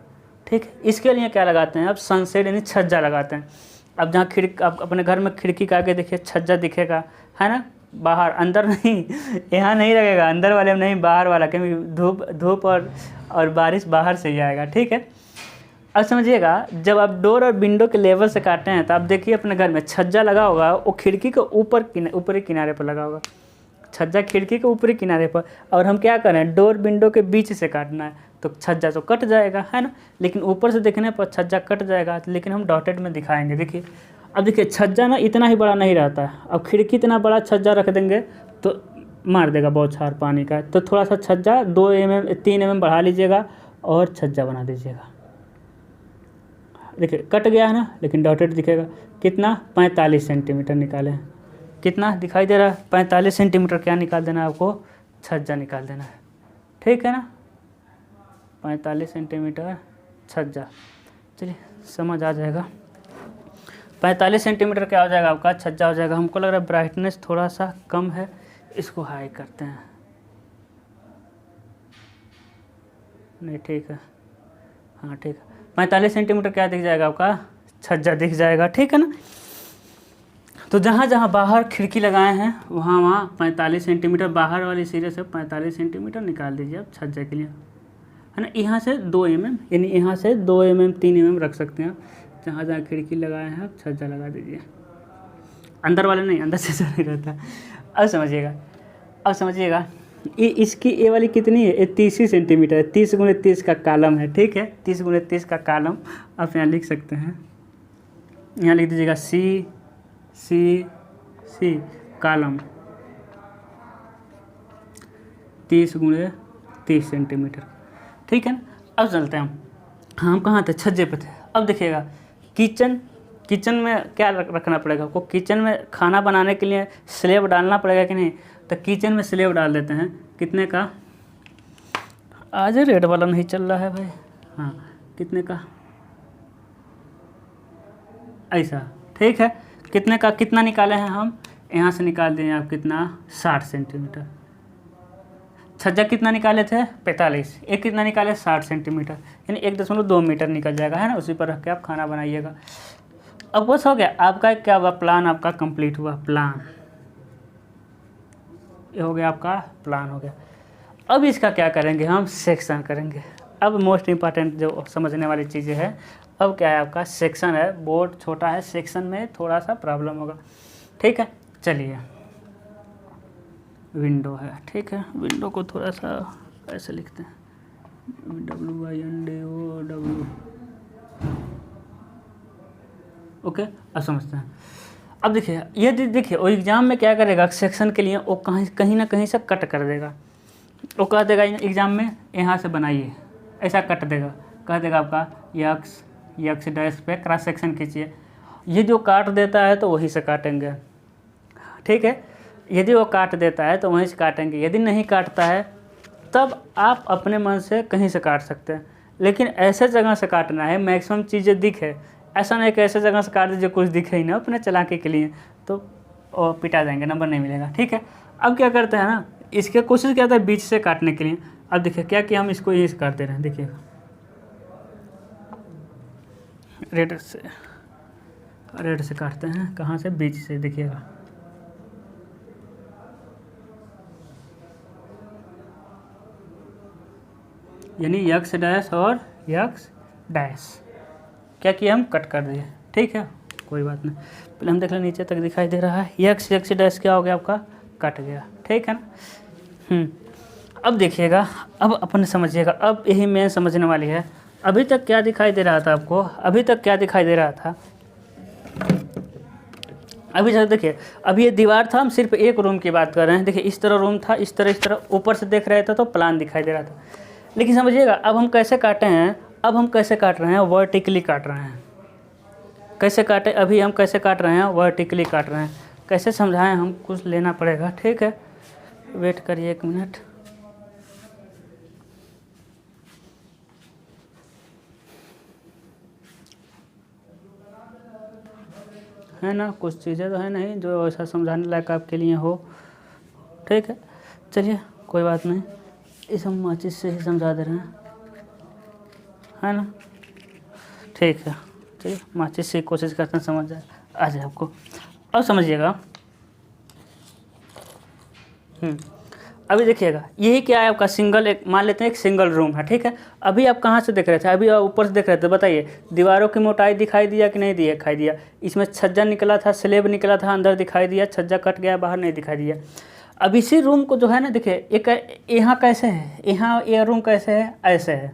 ठीक। इसके लिए क्या लगाते हैं आप, सनसेड यानी छज्जा लगाते हैं। अब जहाँ आप अपने घर में खिड़की के आगे देखिए छज्जा दिखेगा, है ना, बाहर, अंदर नहीं, यहाँ नहीं लगेगा, अंदर वाले में नहीं, बाहर वाला, क्योंकि धूप और बारिश बाहर से ही आएगा। ठीक है, अब समझिएगा, जब आप डोर और विंडो के लेवल से काटते हैं तो आप देखिए अपने घर में छज्जा लगा होगा, वो खिड़की के ऊपरी किनारे पर लगा होगा, छज्जा खिड़की के ऊपरी किनारे पर, और हम क्या करें, डोर विंडो के बीच से काटना है तो छज्जा तो कट जाएगा, है ना। लेकिन ऊपर से देखने पर छज्जा कट जाएगा, लेकिन हम डॉटेड में दिखाएंगे। देखिए, अब देखिए छज्जा ना इतना ही बड़ा नहीं रहता है, अब खिड़की इतना बड़ा छज्जा रख देंगे तो मार देगा बौछार पानी का, तो थोड़ा सा छज्जा 2 mm 3 mm बढ़ा लीजिएगा और छज्जा बना दीजिएगा। देखिए कट गया है ना, लेकिन डॉटेड दिखेगा। कितना, 45 सेंटीमीटर निकाले हैं, कितना दिखाई दे रहा है, 45 सेंटीमीटर क्या निकाल देना है आपको, छज्जा निकाल देना है। ठीक है ना, 45 सेंटीमीटर छज्जा, चलिए समझ आ जाएगा। 45 सेंटीमीटर क्या हो जाएगा आपका, छज्जा हो जाएगा। हमको लग रहा है ब्राइटनेस थोड़ा सा कम है, इसको हाई करते हैं। नहीं ठीक है, हाँ ठीक है, 45 सेंटीमीटर क्या दिख जाएगा आपका, छज्जा दिख जाएगा। ठीक है ना, तो जहाँ जहाँ बाहर खिड़की लगाए हैं वहाँ 45 सेंटीमीटर, बाहर वाली सिरे से 45 सेंटीमीटर निकाल दीजिए आप छज्जे के लिए, है ना। यहाँ से 2 mm, यानी यहाँ से 2 mm 3 mm रख सकते हैं। जहाँ जहाँ खिड़की लगाए हैं आप छज्जा लगा दीजिए, अंदर वाले नहीं, अंदर छज्जा नहीं रहता। अब समझिएगा, ये इसकी ये वाली कितनी है, ये 30 सेंटीमीटर है, 30 × 30 का कॉलम है। ठीक है, 30 × 30 का कॉलम आप यहाँ लिख सकते हैं, यहाँ लिख दीजिएगा सी कॉलम 30 × 30 सेंटीमीटर। ठीक है ना, अब चलते हैं हम कहाँ थे, छज्जे पे थे। अब देखिएगा किचन में क्या रखना पड़ेगा आपको, किचन में खाना बनाने के लिए स्लेब डालना पड़ेगा कि नहीं, तो किचन में स्लेब डाल देते हैं। कितने का, आज रेड वाला नहीं चल रहा है भाई, हाँ कितने का, ऐसा। ठीक है, कितने का, कितना निकाले हैं हम, यहाँ से निकाल दें आप कितना, 60 सेंटीमीटर। छज्जा कितना निकाले थे, 45, एक कितना निकाले, 60 सेंटीमीटर, यानी 1.2 मीटर निकल जाएगा, है ना। उसी पर रख के आप खाना बनाइएगा। अब बस हो गया आपका, क्या हुआ, प्लान आपका कंप्लीट हुआ, प्लान ये हो गया, आपका प्लान हो गया। अब इसका क्या करेंगे हम, सेक्शन करेंगे। अब मोस्ट इम्पॉर्टेंट जो समझने वाली चीज़ें है, अब क्या है आपका, सेक्शन है। बोर्ड छोटा है, सेक्शन में थोड़ा सा प्रॉब्लम होगा। ठीक है, चलिए, विंडो है। ठीक है, विंडो को थोड़ा सा ऐसे लिखते हैं, WINDO। ओके, अब समझते हैं। अब देखिए, ये देखिए वो एग्ज़ाम में क्या करेगा, सेक्शन के लिए वो कहीं ना कहीं से कट कर देगा। वो कह देगा एग्ज़ाम में यहाँ से बनाइए, ऐसा कट देगा, कह देगा आपका यक्स डैश पे क्रॉस सेक्शन खींचिए। ये जो काट देता है तो वहीं से काटेंगे। ठीक है, यदि वो काट देता है तो वहीं से काटेंगे, यदि नहीं काटता है तब आप अपने मन से कहीं से काट सकते हैं, लेकिन ऐसे जगह से काटना है मैक्सिमम चीज़ें दिखे। ऐसा नहीं कि ऐसे जगह से काट दीजिए कुछ दिखे ही ना अपने चालाकी के लिए, तो पिटा जाएंगे, नंबर नहीं मिलेगा। ठीक है, अब क्या करते हैं ना, इसके कोशिश किया था बीच से काटने के लिए। अब देखिए क्या किया, हम इसको यहीं से काटते रहे। देखिएगा रेड से काटते हैं, कहाँ से, बीच से। देखिएगा यानी यक्स डैश और यक्स डैश क्या किया, हम कट कर दिए। ठीक है, कोई बात नहीं, पहले हम देख लें नीचे तक दिखाई दे रहा है, यक्स डैश क्या हो गया आपका, कट गया। ठीक है ना। अब देखिएगा, अब अपन समझिएगा, अब यही मेन समझने वाली है। अभी तक क्या दिखाई दे रहा था आपको, अभी तक क्या दिखाई दे रहा था, अभी तक देखिए, अभी ये दीवार था, हम सिर्फ एक रूम की बात कर रहे हैं। देखिए इस तरह रूम था, इस तरह ऊपर से देख रहे थे तो प्लान दिखाई दे रहा था। लेकिन समझिएगा अब हम कैसे काटे हैं, अब हम कैसे काट रहे हैं, वर्टिकली काट रहे हैं। कैसे काटे, अभी हम कैसे काट रहे हैं, वर्टिकली काट रहे हैं। कैसे समझाएं, हम कुछ लेना पड़ेगा। ठीक है, वेट करिए 1 मिनट। है ना, कुछ चीज़ें तो है नहीं जो ऐसा समझाने लायक आपके लिए हो। ठीक है, चलिए कोई बात नहीं, इस हम माचिस से ही समझा दे रहे हैं, है ना। ठीक है, चलिए माचिस से कोशिश करते हैं समझ आ जाए आपको। अब समझिएगा, अभी देखिएगा यही क्या है आपका सिंगल, एक मान लेते हैं एक सिंगल रूम है, ठीक है। अभी आप कहाँ से देख रहे थे, अभी आप ऊपर से देख रहे थे, बताइए दीवारों की मोटाई दिखाई दिया कि नहीं दिखाई दिया। इसमें छज्जा निकला था, स्लेब निकला था, अंदर दिखाई दिया, छज्जा कट गया बाहर नहीं दिखाई दिया। अब इसी रूम को जो है ना, देखिए एक यहाँ कैसे है, यहाँ ये रूम कैसे है, ऐसे है,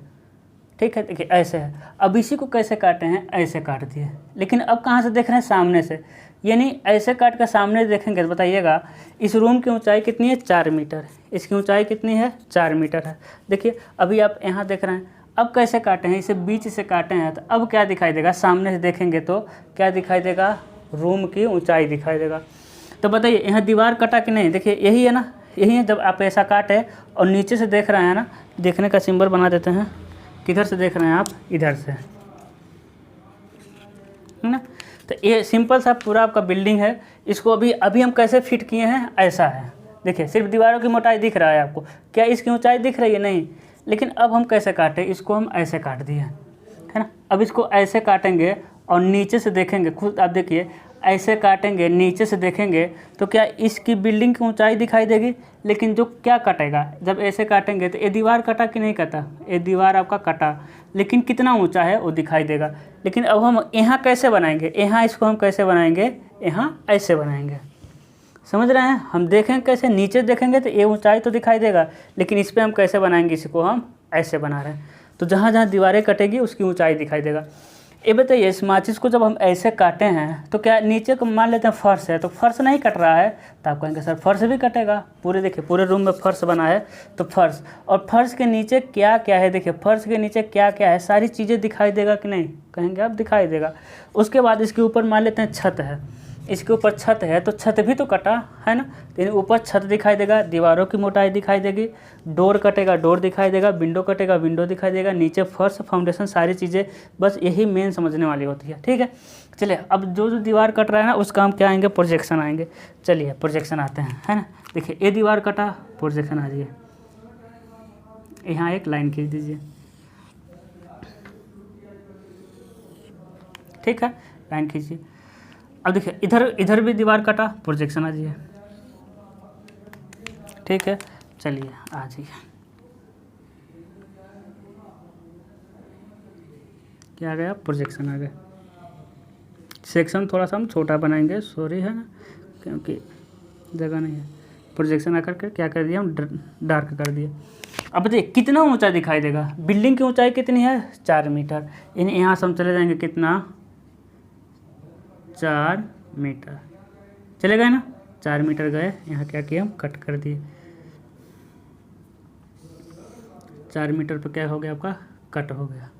ठीक है, देखिए ऐसे है। अब इसी को कैसे काटे हैं, ऐसे काट दिए, लेकिन अब कहाँ से देख रहे हैं, सामने से, यानी ऐसे काट कर सामने देखेंगे तो बताइएगा इस रूम की ऊंचाई कितनी है, 4 मीटर, इसकी ऊंचाई कितनी है, 4 मीटर है। देखिए अभी आप यहाँ देख रहे हैं, अब कैसे काटे हैं, इसे बीच से काटे हैं, तो अब क्या दिखाई देगा, सामने से देखेंगे तो क्या दिखाई देगा, रूम की ऊंचाई दिखाई देगा। तो बताइए यहाँ दीवार कटा कि नहीं, देखिए यही है ना, यही है। जब आप ऐसा काटे और नीचे से देख रहे हैं ना, देखने का सिंबल बना देते हैं, किधर से देख रहे हैं आप, इधर से, है ना। तो ये सिंपल सा पूरा आपका बिल्डिंग है। इसको अभी हम कैसे फिट किए हैं, ऐसा है, देखिए सिर्फ दीवारों की मोटाई दिख रहा है आपको, क्या इसकी ऊंचाई दिख रही है, नहीं। लेकिन अब हम कैसे काटे, इसको हम ऐसे काट दिए, है ना। अब इसको ऐसे काटेंगे और नीचे से देखेंगे, खुद आप देखिए ऐसे काटेंगे, नीचे से देखेंगे तो क्या इसकी बिल्डिंग की ऊंचाई दिखाई देगी। लेकिन जो क्या कटेगा, जब ऐसे काटेंगे तो ये दीवार कटा कि नहीं कटा, ये दीवार आपका कटा, लेकिन कितना ऊंचा है वो दिखाई देगा। लेकिन अब हम यहाँ कैसे बनाएंगे, यहाँ इसको हम कैसे बनाएंगे, यहाँ ऐसे बनाएंगे, समझ रहे हैं। हम देखेंगे कैसे, नीचे देखेंगे तो ये ऊंचाई तो दिखाई देगा, लेकिन इस पर हम कैसे बनाएंगे, इसको हम ऐसे बना रहे हैं। तो जहाँ जहाँ दीवारें कटेगी उसकी ऊंचाई दिखाई देगा। ये बताइए इस माचिस को जब हम ऐसे काटे हैं तो क्या नीचे को मान लेते हैं फर्श है, तो फर्श नहीं कट रहा है, तो आप कहेंगे सर फर्श भी कटेगा। पूरे देखिए पूरे रूम में फर्श बना है, तो फर्श, और फर्श के नीचे क्या क्या है, देखिए फर्श के नीचे क्या क्या है, सारी चीज़ें दिखाई देगा कि नहीं, कहेंगे आप दिखाई देगा। उसके बाद इसके ऊपर मान लेते हैं छत है, इसके ऊपर छत है, तो छत भी तो कटा है ना, तो ऊपर छत दिखाई देगा, दीवारों की मोटाई दिखाई देगी, डोर कटेगा, डोर दिखाई देगा, विंडो कटेगा, विंडो दिखाई देगा, नीचे फर्श, फाउंडेशन, सारी चीज़ें, बस यही मेन समझने वाली होती है, ठीक है। चलिए अब जो दीवार कट रहा है ना उसका हम क्या आएंगे, प्रोजेक्शन आएंगे। चलिए प्रोजेक्शन आते हैं, है ना। देखिए ये दीवार कटा, प्रोजेक्शन आ जाइए, यहाँ एक लाइन खींच दीजिए, ठीक है, लाइन खींचिए। अब देखिए इधर भी दीवार कटा, प्रोजेक्शन आ जाइए, ठीक है। चलिए आ जाइए, क्या आ गया, प्रोजेक्शन आ गया। सेक्शन थोड़ा सा हम छोटा बनाएंगे, सॉरी, है ना, क्योंकि जगह नहीं है। प्रोजेक्शन आकर के क्या कर दिया, हम डार्क कर दिया। अब देखिए कितना ऊंचा दिखाई देगा, बिल्डिंग की ऊंचाई कितनी है, 4 मीटर, यानी यहाँ से हम चले जाएंगे कितना, 4 मीटर चले गए ना, 4 मीटर गए, यहाँ क्या किया, हम कट कर दिए, 4 मीटर पे क्या हो गया आपका, कट हो गया,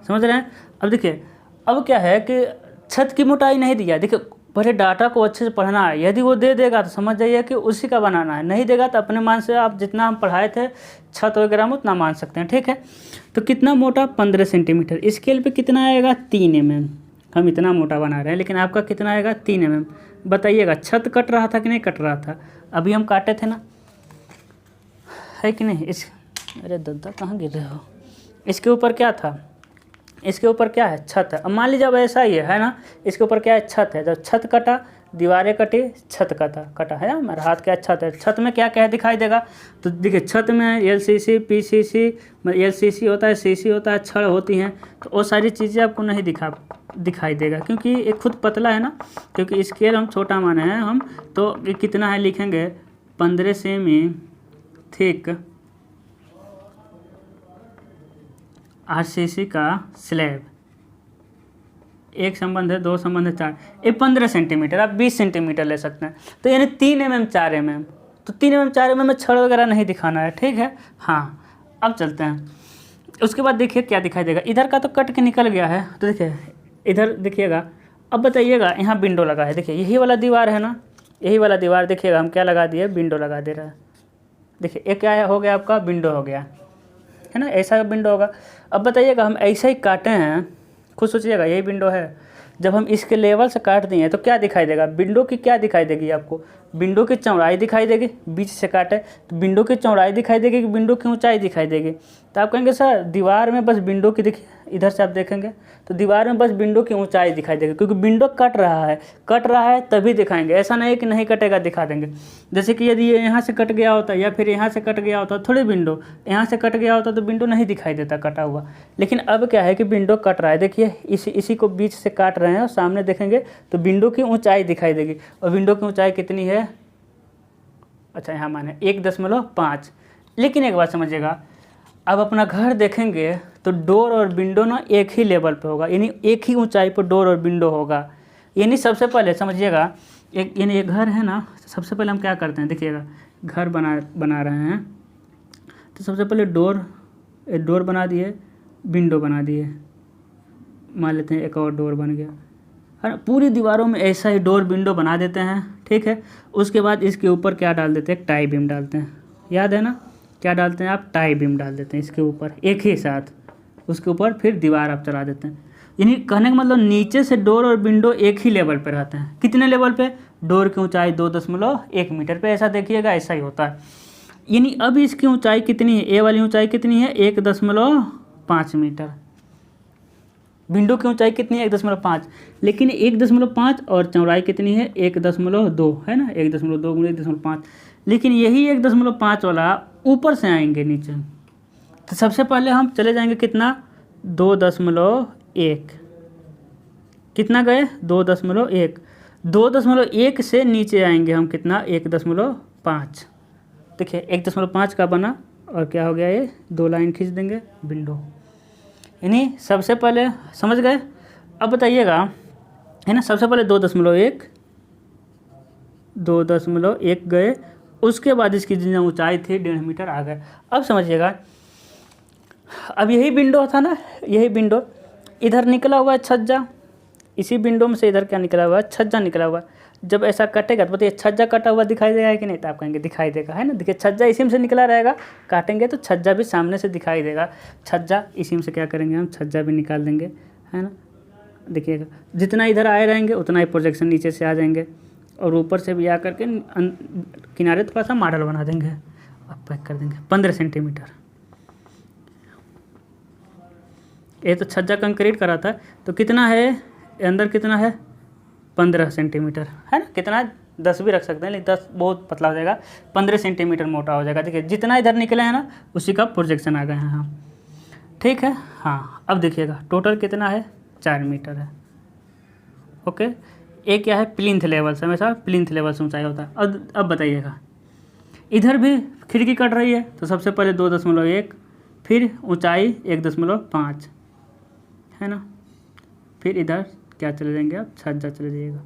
समझ रहे हैं। अब देखिए अब क्या है कि छत की मोटाई नहीं दिया, देखिए पहले डाटा को अच्छे से पढ़ना है, यदि वो दे देगा तो समझ जाइए कि उसी का बनाना है, नहीं देगा तो अपने मान से आप जितना हम पढ़ाए थे छत वगैरह में उतना मान सकते हैं, ठीक है। तो कितना मोटा, 15 सेंटीमीटर, स्केल पे कितना आएगा, 3 mm, हम इतना मोटा बना रहे हैं, लेकिन आपका कितना आएगा, 3 mm। बताइएगा छत कट रहा था कि नहीं कट रहा था, अभी हम काटे थे ना, है कि नहीं। अरे दादा कहाँ गिर रहे हो, इसके ऊपर क्या था, इसके ऊपर क्या है, छत है। अब मान लीजिए अब ऐसा ही है ना, इसके ऊपर क्या है, छत है, जब छत कटा, दीवारें कटी, छत कटा है ना, मेरा हाथ क्या, छत है, छत में क्या क्या दिखाई देगा, तो देखिए छत में LCC, PCC, LCC होता है, CC होता है, छड़ होती हैं, तो वो सारी चीज़ें आपको नहीं दिखाई देगा, क्योंकि ये खुद पतला है ना, क्योंकि स्केल हम छोटा माने हैं हम, तो ये कितना है लिखेंगे, 15 सेमी थिक RCC का स्लैब, एक संबंध है, 2 संबंध है, 4, ये 15 सेंटीमीटर, आप 20 सेंटीमीटर ले सकते हैं, तो यानी 3 mm 4 mm, तो 3 mm 4 mm में छड़ वगैरह नहीं दिखाना है, ठीक है। हाँ अब चलते हैं, उसके बाद देखिए क्या दिखाई देगा, इधर का तो कट के निकल गया है, तो देखिए इधर देखिएगा। अब बताइएगा यहाँ विंडो लगा है, देखिए यही वाला दीवार है ना, यही वाला दीवार, देखिएगा हम क्या लगा दिए, विंडो लगा दे रहा है, देखिए ये क्या हो गया आपका, विंडो हो गया, है ना, ऐसा विंडो होगा। अब बताइएगा हम ऐसा ही काटे हैं, खुद सोचिएगा यही विंडो है, जब हम इसके लेवल से काट दिए तो क्या दिखाई देगा, विंडो की क्या दिखाई देगी आपको, विंडो की चौड़ाई दिखाई देगी, बीच से काटे तो विंडो की चौड़ाई दिखाई देगी कि विंडो की ऊंचाई दिखाई देगी, तो आप कहेंगे सर दीवार में बस विंडो की देखिए, इधर से आप देखेंगे तो दीवार में बस विंडो की ऊंचाई दिखाई देगी, क्योंकि विंडो कट रहा है तभी दिखाएंगे, ऐसा नहीं है कि नहीं कटेगा दिखा देंगे। जैसे कि यदि ये यहाँ से कट गया होता या फिर यहाँ से कट गया होता थोड़ी विंडो यहाँ से कट गया होता तो विंडो नहीं दिखाई देता कटा हुआ। लेकिन अब क्या है कि विंडो कट रहा है, देखिए इसी को बीच से काट रहे हैं और सामने देखेंगे तो विंडो की ऊँचाई दिखाई देगी। और विंडो की ऊँचाई कितनी है, अच्छा यहाँ माने 1.5। लेकिन एक बात समझिएगा, अब अपना घर देखेंगे तो डोर और विंडो ना एक ही लेवल पे होगा, यानी एक ही ऊंचाई पर डोर और विंडो होगा। यानी सबसे पहले समझिएगा, यानी एक घर है ना, सबसे पहले हम क्या करते हैं, देखिएगा घर बना रहे हैं तो सबसे पहले डोर बना दिए, विंडो बना दिए, मान लेते हैं एक और डोर बन गया, है ना। पूरी दीवारों में ऐसा ही डोर विंडो बना देते हैं, ठीक है। उसके बाद इसके ऊपर क्या डाल देते हैं, टाई बीम डालते हैं, याद है ना, क्या डालते हैं आप, टाई बीम डाल देते हैं इसके ऊपर एक ही साथ, उसके ऊपर फिर दीवार आप चला देते हैं। यानी कहने का मतलब नीचे से डोर और विंडो एक ही लेवल पे रहते हैं। कितने लेवल पे, डोर की ऊंचाई 2.1 मीटर पे, ऐसा देखिएगा ऐसा ही होता है। यानी अब इसकी ऊंचाई कितनी है, ए वाली ऊंचाई कितनी है, 1.5 मीटर। विंडो की ऊंचाई कितनी है, 1.5, लेकिन 1.5 और चौड़ाई कितनी है, 1.2 है ना, 1.2 × 1.5। लेकिन यही 1.5 वाला ऊपर से आएंगे नीचे, तो सबसे पहले हम चले जाएंगे कितना, 2.1। कितना गए, 2.1। 2.1 से नीचे आएंगे हम कितना, 1.5। देखिए 1.5 का बना और क्या हो गया, ये 2 लाइन खींच देंगे विंडो। यानी सबसे पहले समझ गए। अब बताइएगा, है ना, सबसे पहले 2.1 गए, उसके बाद इसकी जितनी ऊंचाई थी 1.5 मीटर आ गए। अब समझिएगा, अब यही विंडो था ना, यही विंडो इधर निकला हुआ है छज्जा, इसी विंडो में से इधर क्या निकला हुआ है, छज्जा निकला हुआ है। जब ऐसा कटेगा तो बताइए छज्जा कटा हुआ दिखाई देगा कि नहीं, तो आप कहेंगे दिखाई देगा, है ना। देखिए छज्जा इसी में से निकला रहेगा, काटेंगे तो छज्जा भी सामने से दिखाई देगा। छज्जा इसी में से क्या करेंगे हम, छज्जा भी निकाल देंगे, है ना। देखिएगा जितना इधर आए रहेंगे उतना ही प्रोजेक्शन नीचे से आ जाएंगे, और ऊपर से भी आ करके किनारे थोड़ा सा मॉडल बना देंगे, अब पैक कर देंगे 15 सेंटीमीटर। ये तो छज्जा कंक्रीट करा था, तो कितना है अंदर, कितना है 15 सेंटीमीटर, है ना। कितना 10 भी रख सकते हैं, लेकिन 10 बहुत पतला हो जाएगा, 15 सेंटीमीटर मोटा हो जाएगा। देखिए जितना इधर निकले हैं ना उसी का प्रोजेक्शन आ गए हैं हम, ठीक है। हाँ अब देखिएगा टोटल कितना है, 4 मीटर है, ओके। एक क्या है, प्लिंथ लेवल से, हमेशा प्लिंथ लेवल से ऊंचाई होता है। अब बताइएगा, इधर भी खिड़की कट रही है, तो सबसे पहले 2.1, फिर ऊंचाई 1.5, है ना। फिर इधर क्या चले जाएंगे आप, छज्जा चले जाइएगा।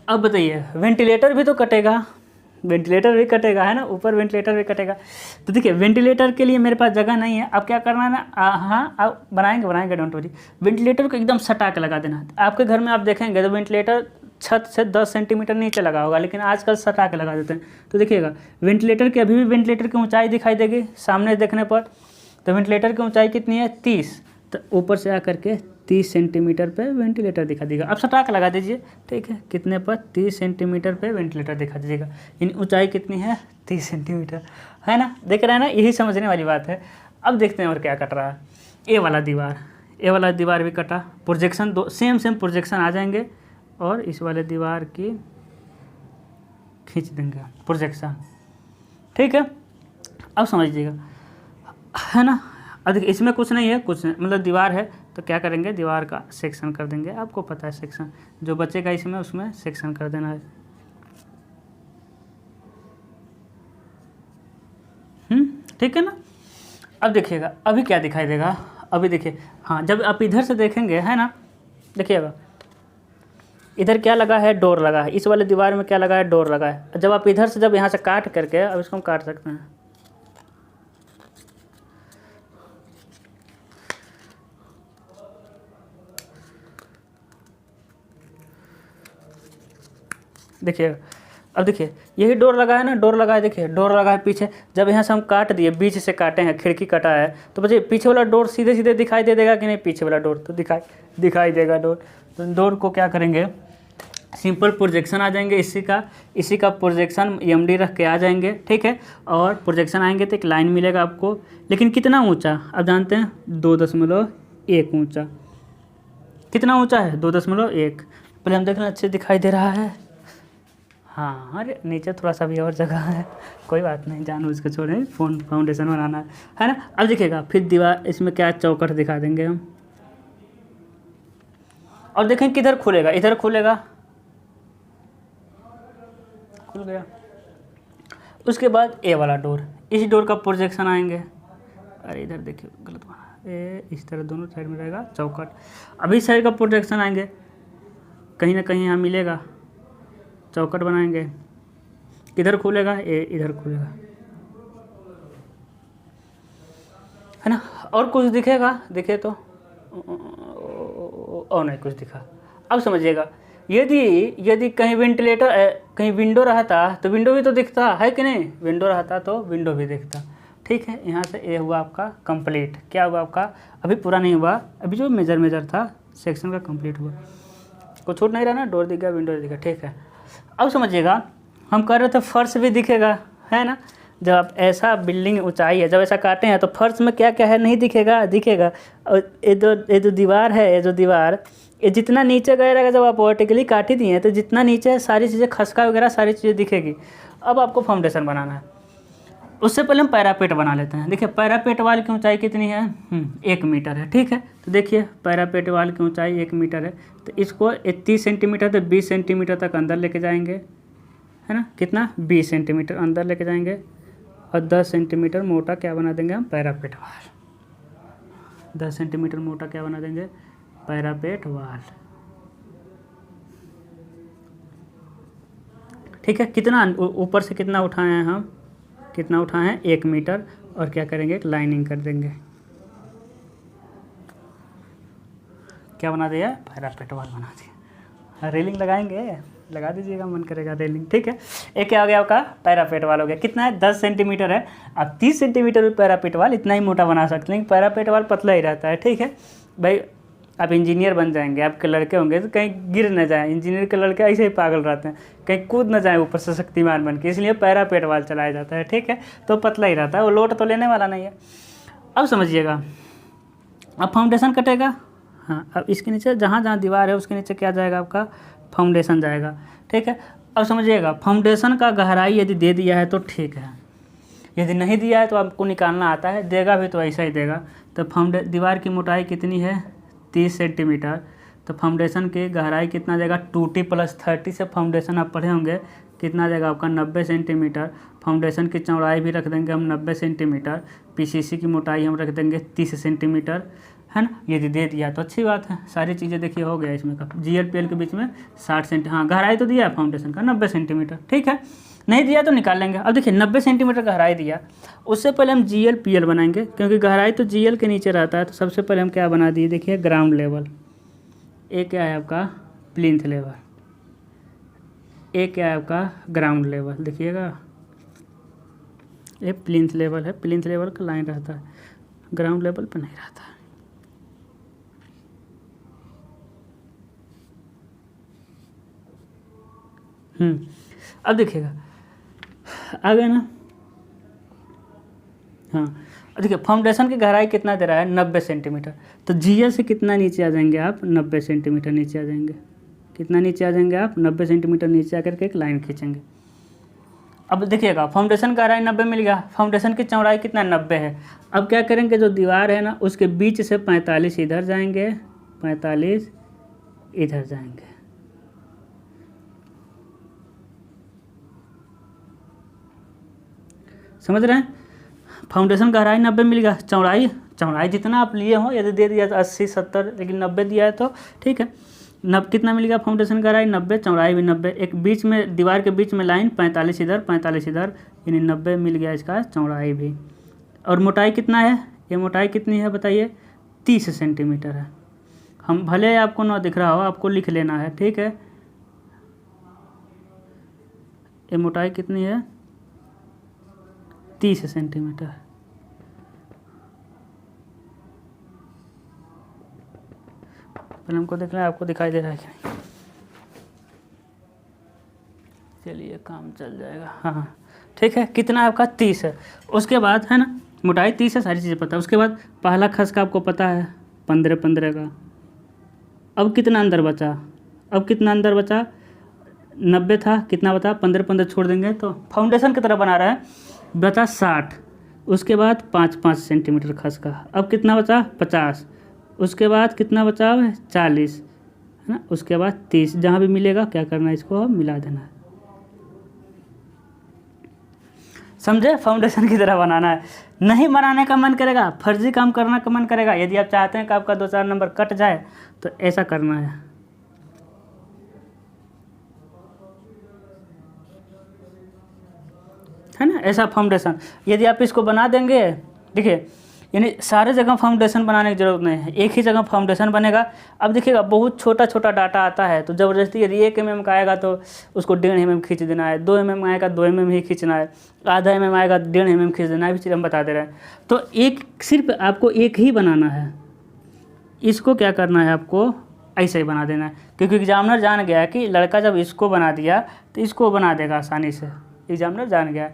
अब बताइए वेंटिलेटर भी तो कटेगा, वेंटिलेटर भी कटेगा, है ना, ऊपर वेंटिलेटर भी कटेगा। तो देखिए वेंटिलेटर के लिए मेरे पास जगह नहीं है, अब क्या करना है ना, हाँ अब बनाएंगे डोंट वरी। वेंटिलेटर को एकदम सटा के लगा देना। आपके घर में आप देखेंगे तो वेंटिलेटर छत से 10 सेंटीमीटर नीचे लगा होगा, लेकिन आजकल सटा के लगा देते हैं। तो देखिएगा वेंटिलेटर की अभी भी वेंटिलेटर की ऊंचाई दिखाई देगी सामने देखने पर, तो वेंटिलेटर की ऊंचाई कितनी है, 30, तो ऊपर से आकर के 30 सेंटीमीटर पे वेंटिलेटर दिखा देगा। अब सटा के लगा दीजिए, ठीक है, कितने पर, 30 सेंटीमीटर पे वेंटिलेटर दिखा दीजिएगा। इन ऊंचाई कितनी है, 30 सेंटीमीटर, है ना। देख रहे हैं ना, यही समझने वाली बात है। अब देखते हैं और क्या कट रहा है। ए वाला दीवार भी कटा, प्रोजेक्शन दो सेम प्रोजेक्शन आ जाएंगे, और इस वाले दीवार की खींच देंगे प्रोजेक्शन, ठीक है। अब समझिएगा, है ना। अब देखिए इसमें कुछ नहीं है, कुछ नहीं, मतलब दीवार है, तो क्या करेंगे, दीवार का सेक्शन कर देंगे। आपको पता है सेक्शन जो बचेगा इसमें, उसमें सेक्शन कर देना है। ठीक है ना। अब देखिएगा अभी क्या दिखाई देगा, अभी देखिए, हाँ जब आप इधर से देखेंगे, है ना, देखिएगा इधर क्या लगा है, डोर लगा है। इस वाले दीवार में क्या लगा है, डोर लगा है। जब आप इधर से, जब यहाँ से काट करके, अब इसको हम काट सकते हैं, देखिए अब देखिए यही डोर लगा है ना, डोर लगा है, देखिए डोर लगा है पीछे। जब यहाँ से हम काट दिए, बीच से काटे हैं, खिड़की कटा है, तो बच्चे पीछे वाला डोर सीधे सीधे दिखाई दे देगा कि नहीं, पीछे वाला डोर तो दिखाई देगा। डोर तो डोर को क्या करेंगे, सिंपल प्रोजेक्शन आ जाएंगे इसी का प्रोजेक्शन EMD रख के आ जाएंगे, ठीक है। और प्रोजेक्शन आएंगे तो एक लाइन मिलेगा आपको, लेकिन कितना ऊंचा आप जानते हैं, 2.1 ऊंचा। कितना ऊंचा है, 2.1। पहले हम देख लें अच्छे दिखाई दे रहा है। हाँ, अरे नीचे थोड़ा सा भी और जगह है, कोई बात नहीं, जानबूझ के छोड़ें, फाउंडेशन बनाना है ना। अब दिखेगा फिर दीवार, इसमें क्या चौकट दिखा देंगे हम, और देखें किधर खुलेगा, इधर खुलेगा, खुल गया। उसके बाद ए वाला डोर, इस डोर का प्रोजेक्शन आएंगे, अरे इधर देखिए गलत बना, इस तरह दोनों साइड में रहेगा चौकट। अभी साइड का प्रोजेक्शन आएंगे, कहीं ना कहीं यहाँ मिलेगा, चौकट बनाएंगे, किधर खुलेगा, इधर खुलेगा, है ना। और कुछ दिखेगा, दिखे तो, और नहीं कुछ दिखा। अब समझिएगा, यदि कहीं वेंटिलेटर, कहीं विंडो रहता तो विंडो भी तो दिखता है कि नहीं, विंडो रहता तो विंडो भी दिखता, ठीक है। यहाँ से ये हुआ आपका कंप्लीट। क्या हुआ आपका, अभी पूरा नहीं हुआ, अभी जो मेजर था सेक्शन का कंप्लीट हुआ, कुछ छूट नहीं रहा ना, डोर दिख गया, विंडो दिखा, ठीक है। अब समझिएगा, हम कर रहे थे फर्श भी दिखेगा, है ना। जब आप ऐसा बिल्डिंग ऊंचाई है, जब ऐसा काटे हैं तो फर्श में क्या क्या है नहीं दिखेगा, दिखेगा। और ये जो दीवार है, ये जितना नीचे गया रहेगा, जब आप वर्टिकली काटी दिए तो जितना नीचे है सारी चीज़ें, खसका वगैरह सारी चीज़ें दिखेगी। अब आपको फाउंडेशन बनाना है, उससे पहले हम पैरापेट बना लेते हैं। देखिए पैरापेट वाल की ऊंचाई कितनी है, 1 मीटर है, ठीक है। तो देखिए पैरापेट वाल की ऊंचाई 1 मीटर है, तो इसको 30 सेंटीमीटर से 20 सेंटीमीटर तक अंदर लेके जाएंगे, है ना। कितना, 20 सेंटीमीटर अंदर लेके जाएंगे, और 10 सेंटीमीटर मोटा क्या बना देंगे हम, पैरापेट वाल। 10 सेंटीमीटर मोटा क्या बना देंगे, पैरापेट वाल, ठीक है। कितना ऊपर से कितना उठाए हैं हम, कितना उठाए हैं, 1 मीटर, और क्या करेंगे, एक लाइनिंग कर देंगे, क्या बना दिया, पैरापेट वाल बना दिया। रेलिंग लगाएंगे, लगा दीजिएगा, मन करेगा रेलिंग, ठीक है। एक क्या हो गया आपका, पैरापेट वाल हो गया। कितना है, 10 सेंटीमीटर है। आप 30 सेंटीमीटर में पैरापेट वाल इतना ही मोटा बना सकते हैं, लेकिन पैरापेट वाल पतला ही रहता है, ठीक है भाई। आप इंजीनियर बन जाएंगे, आपके लड़के होंगे तो कहीं गिर न जाए, इंजीनियर के लड़के ऐसे ही पागल रहते हैं, कहीं कूद न जाए ऊपर से शक्तिमान बन के, इसलिए पैरापेट वाल चलाया जाता है, ठीक है। तो पतला ही रहता है, वो लोड तो लेने वाला नहीं है। अब समझिएगा, अब फाउंडेशन कटेगा, हाँ। अब इसके नीचे जहाँ जहाँ दीवार है उसके नीचे क्या जाएगा, आपका फाउंडेशन जाएगा, ठीक है। अब समझिएगा, फाउंडेशन का गहराई यदि दे दिया है तो ठीक है, यदि नहीं दिया है तो आपको निकालना आता है, देगा भी तो ऐसा ही देगा। तो दीवार की मोटाई कितनी है, 30 सेंटीमीटर, तो फाउंडेशन की गहराई कितना जाएगा, 2T + 30 से फाउंडेशन आप पढ़े होंगे, कितना जाएगा आपका 90 सेंटीमीटर। फाउंडेशन की चौड़ाई भी रख देंगे हम 90 सेंटीमीटर, PCC की मोटाई हम रख देंगे 30 सेंटीमीटर, है ना। यदि दे दिया तो अच्छी बात है, सारी चीज़ें देखिए हो गया इसमें का, GL PL के बीच में 60 सेंटी, हाँ गहराई तो दिया है फाउंडेशन का 90 सेंटीमीटर, ठीक है। नहीं दिया तो निकाल लेंगे। अब देखिए 90 सेंटीमीटर गहराई दिया, उससे पहले हम GL PL बनाएंगे, क्योंकि गहराई तो GL के नीचे रहता है। तो सबसे पहले हम क्या बना दिए, देखिए ग्राउंड लेवल, एक क्या है आपका प्लिंथ लेवल, एक क्या है आपका ग्राउंड लेवल, देखिएगा ये प्लिंथ लेवल है, प्लिंथ लेवल का लाइन रहता है, ग्राउंड लेवल पर नहीं रहता है। अब देखिएगा आ गया ना, हाँ। देखिए फाउंडेशन की गहराई कितना दे रहा है, 90 सेंटीमीटर। तो GL से कितना नीचे आ जाएंगे आप, 90 सेंटीमीटर नीचे आ जाएंगे। कितना नीचे आ जाएंगे आप, 90 सेंटीमीटर नीचे आकर के एक लाइन खींचेंगे। अब देखिएगा फाउंडेशन गहराई 90 मिल गया, फाउंडेशन की चौड़ाई कितना, 90 है। अब क्या करेंगे, जो दीवार है ना उसके बीच से 45 इधर जाएंगे, 45 इधर जाएंगे, समझ रहे हैं। फाउंडेशन गहराई 90 मिल गया, चौड़ाई जितना आप लिए हो, यदि दे दिया तो 80 70, लेकिन 90 दिया है तो ठीक है। कितना मिल गया, फाउंडेशन गहराई 90, चौड़ाई भी 90, एक बीच में दीवार के बीच में लाइन 45 इधर 45 इधर, यानी 90 मिल गया इसका चौड़ाई भी। और मोटाई कितना है, ये मोटाई कितनी है बताइए, 30 सेंटीमीटर है। हम भले आपको ना दिख रहा हो, आपको लिख लेना है, ठीक है। ये मोटाई कितनी है, 30 सेंटीमीटर। पहले हमको देखना है आपको दिखाई दे रहा है क्या। काम चल जाएगा। हाँ ठीक है, कितना आपका 30 है। उसके बाद है ना, मोटाई 30 है, सारी चीज़ें पता है। उसके बाद पहला खस का आपको पता है 15 का। अब कितना अंदर बचा, अब कितना अंदर बचा, 90 था, कितना बता 15 छोड़ देंगे तो फाउंडेशन की तरह बना रहा है, बचा 60। उसके बाद 5 सेंटीमीटर खस का। अब कितना बचा 50। उसके बाद कितना बचा 40 है ना। उसके बाद 30। जहाँ भी मिलेगा क्या करना है, इसको मिला देना है। समझे, फाउंडेशन की तरह बनाना है। नहीं बनाने का मन करेगा, फर्जी काम करने का मन करेगा, यदि आप चाहते हैं कि आपका 2-4 नंबर कट जाए तो ऐसा करना है ना। ऐसा फाउंडेशन यदि आप इसको बना देंगे, देखिए यानी सारे जगह फाउंडेशन बनाने की ज़रूरत नहीं है, एक ही जगह फाउंडेशन बनेगा। अब देखिएगा बहुत छोटा छोटा डाटा आता है तो ज़बरदस्ती यदि 1 mm का आएगा तो उसको 1.5 mm खींच देना है, 2 mm आएगा 2 mm ही खींचना है, आधा mm आएगा 1.5 mm खींच देना है, भी चीज़ हम बता दे रहे हैं। तो एक सिर्फ आपको एक ही बनाना है, इसको क्या करना है आपको ऐसे ही बना देना है, क्योंकि एग्जामिनर जान गया कि लड़का जब इसको बना दिया तो इसको बना देगा आसानी से, एग्जामिनर जान गया।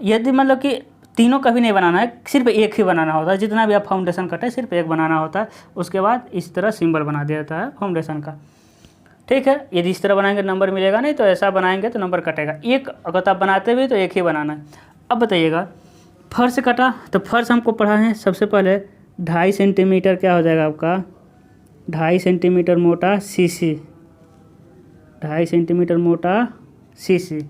यदि मतलब कि तीनों कभी नहीं बनाना है, सिर्फ एक ही बनाना होता है, जितना भी आप फाउंडेशन कटे सिर्फ एक बनाना होता है। उसके बाद इस तरह सिंबल बना दिया जाता है फाउंडेशन का, ठीक है। यदि इस तरह बनाएंगे नंबर मिलेगा नहीं, तो ऐसा बनाएंगे तो नंबर कटेगा। एक अगर आप बनाते भी तो एक ही बनाना है। अब बताइएगा फर्श कटा, तो फर्श हमको पढ़ा है सबसे पहले 2.5 सेंटीमीटर क्या हो जाएगा आपका, 2.5 सेंटीमीटर मोटा सीसी, 2.5 सेंटीमीटर मोटा सीसी।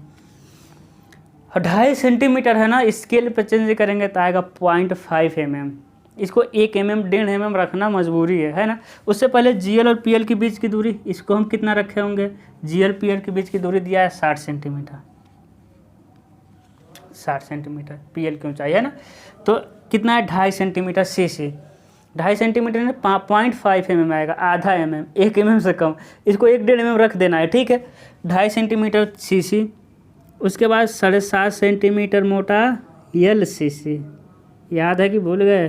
2.5 सेंटीमीटर है ना, स्केल पर चेंज करेंगे तो आएगा 0.5 mm। इसको 1 mm 1.5 mm रखना मजबूरी है ना। उससे पहले GL और PL के बीच की दूरी, इसको हम कितना रखे होंगे, GL PL के बीच की दूरी दिया है 60 सेंटीमीटर, 60 सेंटीमीटर PL की ऊंचाई है ना। तो कितना है 2.5 सेंटीमीटर CC, 2.5 सेंटीमीटर में 0.5 mm आएगा, आधा mm, 1 mm से कम, इसको 1.5 mm रख देना है, ठीक है। 2.5 सेंटीमीटर CC। उसके बाद 7.5 सेंटीमीटर मोटा LCC, याद है कि भूल गए,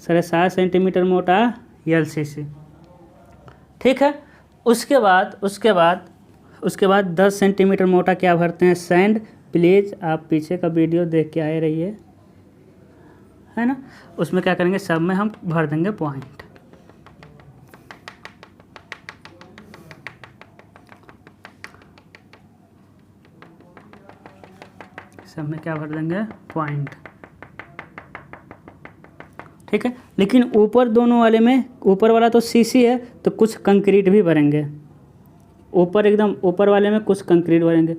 7.5 सेंटीमीटर मोटा LCC, ठीक है। उसके बाद 10 सेंटीमीटर मोटा क्या भरते हैं, सैंड। प्लीज़ आप पीछे का वीडियो देख के आए रहिए, है ना। उसमें क्या करेंगे, सब में हम भर देंगे पॉइंट, सब में क्या भर देंगे, पॉइंट, ठीक है। लेकिन ऊपर दोनों वाले में, ऊपर वाला तो सीसी है तो कुछ कंक्रीट भी भरेंगे, ऊपर एकदम ऊपर वाले में कुछ कंक्रीट भरेंगे।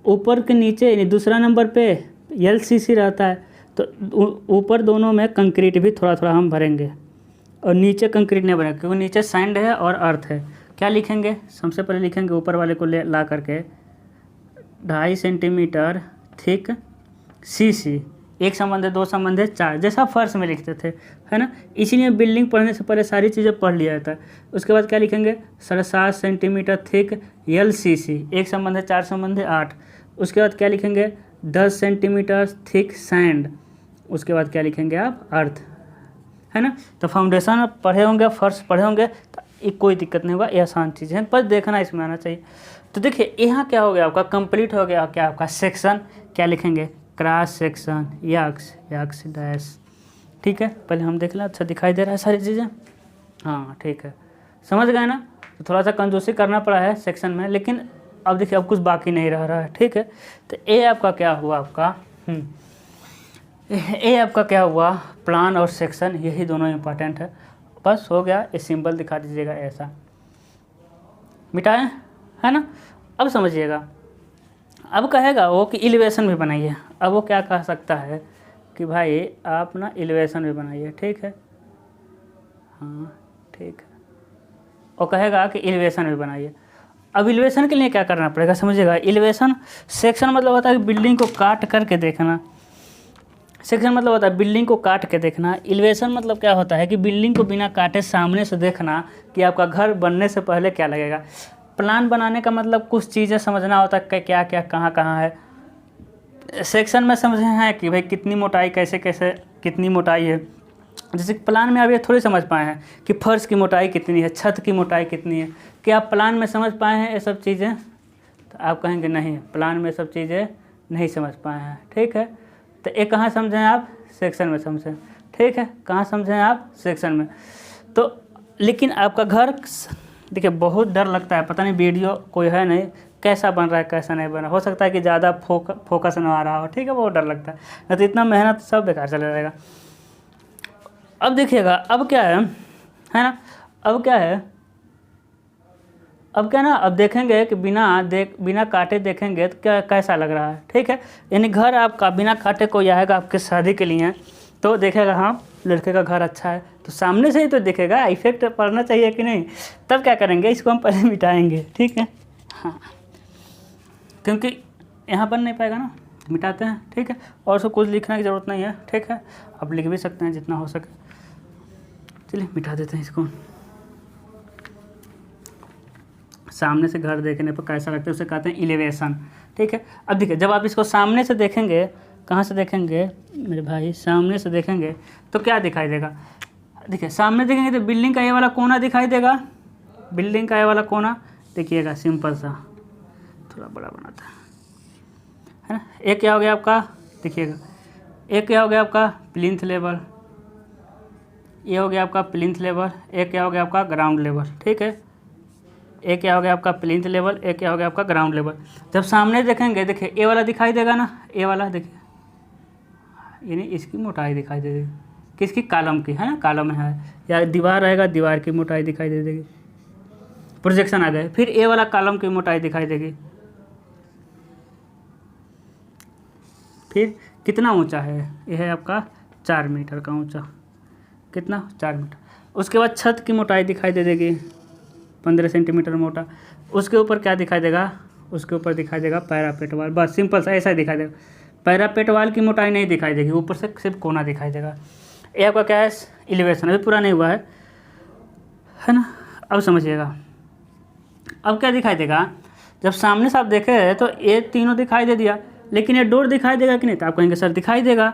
ऊपर के नीचे यानी दूसरा नंबर पे LCC रहता है, तो ऊपर दोनों में कंक्रीट भी थोड़ा थोड़ा हम भरेंगे, और नीचे कंक्रीट नहीं भरेंगे क्योंकि नीचे सैंड है और अर्थ है। क्या लिखेंगे, सबसे पहले लिखेंगे ऊपर वाले को ला करके 2.5 सेंटीमीटर थिक CC, 1 संबंध है 2 संबंध है 4, जैसा फर्श में लिखते थे, है ना। इसीलिए बिल्डिंग पढ़ने से पहले सारी चीज़ें पढ़ लिया जाता है। उसके बाद क्या लिखेंगे, 7.5 सेंटीमीटर थिक LCC, 1 संबंध है 4 संबंध है 8। उसके बाद क्या लिखेंगे, 10 सेंटीमीटर थिक सैंड। उसके बाद क्या लिखेंगे आप, अर्थ, है ना। तो फाउंडेशन पढ़े होंगे, फर्श पढ़े होंगे, तो ये कोई दिक्कत नहीं होगा, ये आसान चीज़ है, पर देखना इसमें आना चाहिए। तो देखिए यहाँ क्या हो गया आपका, कंप्लीट हो गया क्या आपका सेक्शन। क्या लिखेंगे, क्रॉस सेक्शन, यक्स डैश, ठीक है। पहले हम देख लें, अच्छा दिखाई दे रहा है सारी चीज़ें, हाँ ठीक है, समझ गए ना। तो थोड़ा सा कंजूसी करना पड़ा है सेक्शन में, लेकिन अब देखिए अब कुछ बाकी नहीं रह रहा है, ठीक है। तो ए आपका क्या हुआ, आपका ए आपका क्या हुआ, प्लान और सेक्शन, यही दोनों इंपॉर्टेंट है। बस हो गया, ये सिंबल दिखा दीजिएगा ऐसा, मिटाएं, है ना। अब समझिएगा, अब कहेगा वो कि एलिवेशन भी बनाइए। अब वो क्या कह सकता है कि भाई आप ना एलिवेशन भी बनाइए, ठीक है, हाँ ठीक है। और कहेगा कि एलिवेशन भी बनाइए। अब एलिवेशन के लिए क्या करना पड़ेगा, समझिएगा। एलिवेशन सेक्शन मतलब होता है कि बिल्डिंग को काट करके देखना, सेक्शन मतलब होता है बिल्डिंग को काट के देखना। एलिवेशन मतलब क्या होता है कि बिल्डिंग को बिना काटे सामने से देखना कि आपका घर बनने से पहले क्या लगेगा। प्लान बनाने का मतलब कुछ चीज़ें समझना होता है, क्या क्या कहाँ कहाँ है। सेक्शन में समझे हैं कि भाई कितनी मोटाई, कैसे कैसे कितनी मोटाई है। जैसे प्लान में अभी थोड़ी समझ पाए हैं कि फर्श की मोटाई कितनी है, छत की मोटाई कितनी है। क्या आप प्लान में समझ पाए हैं ये सब चीज़ें, तो आप कहेंगे नहीं, प्लान में सब चीज़ें नहीं समझ पाए हैं। ठीक है, तो ये कहाँ समझें आप? सेक्शन में समझें। ठीक है, कहाँ समझें आप? सेक्शन में। तो लेकिन आपका घर देखिए बहुत डर लगता है, पता नहीं वीडियो कोई है नहीं, कैसा बन रहा है कैसा नहीं बन रहा, हो सकता है कि ज़्यादा फोकस ना आ रहा हो। ठीक है, बहुत डर लगता है, नहीं तो इतना मेहनत सब बेकार चला जाएगा। अब देखिएगा, अब क्या है ना, अब क्या है ना, अब देखेंगे कि बिना काटे देखेंगे तो क्या कैसा लग रहा है। ठीक है, यानी घर आपका बिना काटे कोई आएगा आपके शादी के लिए तो देखेगा हाँ लड़के का घर अच्छा है, तो सामने से ही तो दिखेगा, इफेक्ट पड़ना चाहिए कि नहीं। तब क्या करेंगे, इसको हम पहले मिटाएंगे। ठीक है, हाँ, क्योंकि यहाँ बन नहीं पाएगा ना, मिटाते हैं। ठीक है, और उसको कुछ लिखने की ज़रूरत नहीं है। ठीक है, आप लिख भी सकते हैं जितना हो सके। चलिए मिटा देते हैं इसको। सामने से घर देखने पर कैसा लगता है उसे कहते हैं एलिवेशन। ठीक है, अब देखिए जब आप इसको सामने से देखेंगे, कहाँ से देखेंगे मेरे भाई, सामने से देखेंगे तो क्या दिखाई देगा? देखिए सामने देखेंगे तो बिल्डिंग का ये वाला कोना दिखाई देगा, बिल्डिंग का ये वाला कोना देखिएगा, सिंपल सा, थोड़ा बड़ा बनाता है ना। एक क्या हो गया आपका, देखिएगा, एक क्या हो गया आपका प्लिंथ लेवल, ये हो गया आपका प्लिंथ लेवल, एक क्या हो गया आपका ग्राउंड लेवल। ठीक है, एक क्या हो गया आपका प्लिंथ लेवल, एक क्या हो गया आपका ग्राउंड लेवल। जब सामने देखेंगे देखिए ए वाला दिखाई देगा ना, ए वाला देखिए, यानी इसकी मोटाई दिखाई दे देगी, किसकी? कॉलम की, है ना, कॉलम है या दीवार रहेगा, दीवार की मोटाई दिखाई दे देगी, प्रोजेक्शन आ गए। फिर ए वाला कॉलम की मोटाई दिखाई देगी, फिर कितना ऊंचा है, यह है आपका 4 मीटर का ऊंचा, कितना? 4 मीटर। उसके बाद छत की मोटाई दिखाई दे देगी 15 सेंटीमीटर मोटा। उसके ऊपर क्या दिखाई देगा? उसके ऊपर दिखाई देगा पैरापेट वाल, बस सिंपल सा ऐसा ही दिखाई देगा। पैरापेट वाल की मोटाई नहीं दिखाई देगी, ऊपर से सिर्फ कोना दिखाई देगा। ये आपका क्या है? एलिवेशन। अभी पूरा नहीं हुआ है ना। अब समझिएगा, अब क्या दिखाई देगा? जब सामने से आप देखे तो ये तीनों दिखाई दे दिया, लेकिन ये डोर दिखाई देगा कि नहीं? तो आप कहेंगे सर दिखाई देगा।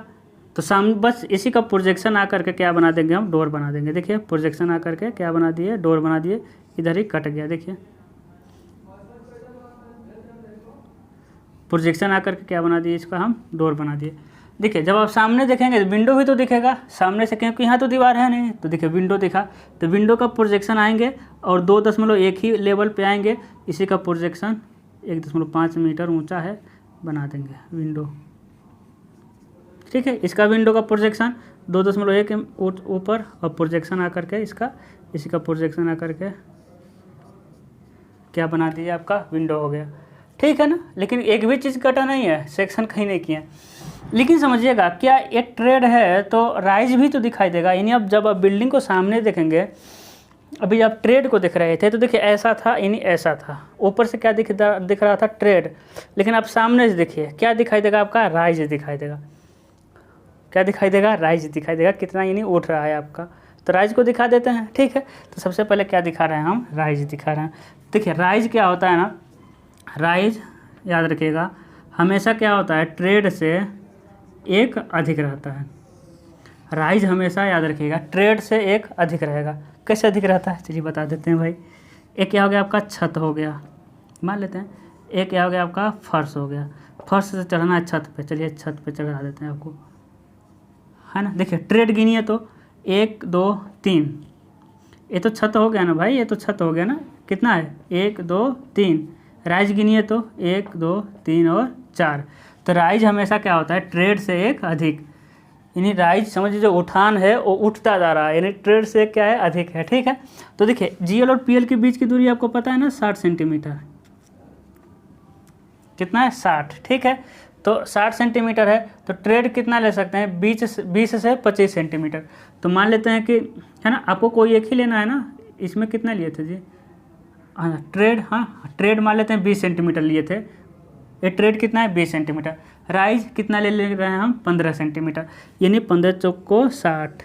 तो सामने बस इसी का प्रोजेक्शन आकर के क्या बना देंगे हम? डोर बना देंगे। देखिए प्रोजेक्शन आकर के क्या बना दिए? डोर बना दिए। इधर ही कट गया, देखिए प्रोजेक्शन आकर के क्या बना दिए? इसका हम डोर बना दिए। देखिए जब आप सामने देखेंगे तो विंडो भी तो दिखेगा सामने से, क्योंकि यहाँ तो दीवार है नहीं। तो देखिए विंडो दिखा, तो विंडो का प्रोजेक्शन आएंगे और 2.1 ही लेवल पे आएंगे। इसी का प्रोजेक्शन 1.5 मीटर ऊंचा है, बना देंगे विंडो। ठीक है, इसका विंडो का प्रोजेक्शन 2.1 ऊपर और प्रोजेक्शन आकर के इसका, इसी का प्रोजेक्शन आकर के क्या बना दिया? आपका विंडो हो गया। ठीक है ना। लेकिन एक भी चीज़ कटा नहीं है, सेक्शन कहीं नहीं किया। लेकिन समझिएगा, क्या ये ट्रेड है तो राइज भी तो दिखाई देगा। यानी अब जब आप बिल्डिंग को सामने देखेंगे, अभी आप ट्रेड को देख रहे थे तो देखिए ऐसा था, यानी ऐसा था, ऊपर से क्या दिख रहा था? ट्रेड। लेकिन आप सामने से देखिए क्या दिखाई देगा? आपका राइज दिखाई देगा। क्या दिखाई देगा? राइज दिखाई देगा, कितना यानी उठ रहा है आपका। तो राइज को दिखा देते हैं। ठीक है, तो सबसे पहले क्या दिखा रहे हैं हम? राइज दिखा रहे हैं। देखिए राइज क्या होता है ना, राइज याद रखिएगा हमेशा क्या होता है? ट्रेड से एक अधिक रहता है। राइज हमेशा याद रखिएगा ट्रेड से एक अधिक रहेगा। कैसे अधिक रहता है? चलिए बता देते हैं भाई। एक क्या हो गया आपका? छत हो गया, मान लेते हैं। एक क्या हो गया आपका? फर्श हो गया। फर्श से चढ़ना है छत पे, चलिए छत पे चढ़ा देते हैं आपको, है ना। देखिए ट्रेड गिनिए तो 1 2 3, ये तो छत हो गया ना भाई, ये तो छत हो गया ना। कितना है? 1 2 3। राइज गिनिए तो 1 2 3 और 4। तो राइज हमेशा क्या होता है? ट्रेड से एक अधिक, यानी राइज समझ लीजिए उठान है वो उठता जा रहा है, यानी ट्रेड से क्या है? अधिक है। ठीक है, तो देखिए जीएल और पीएल के बीच की दूरी आपको पता है ना, 60 सेंटीमीटर। कितना है? 60। ठीक है, तो 60 सेंटीमीटर है, तो ट्रेड कितना ले सकते हैं? 20 से 25 सेंटीमीटर। तो मान लेते हैं कि, है ना, आपको कोई एक ही लेना है ना। इसमें कितना लिए थे जी? हाँ ट्रेड, हाँ ट्रेड मान लेते हैं 20 सेंटीमीटर लिए थे। ये ट्रेड कितना है? 20 सेंटीमीटर। राइज कितना ले रहे हैं हम? 15 सेंटीमीटर। यानी 15 चौक को 60,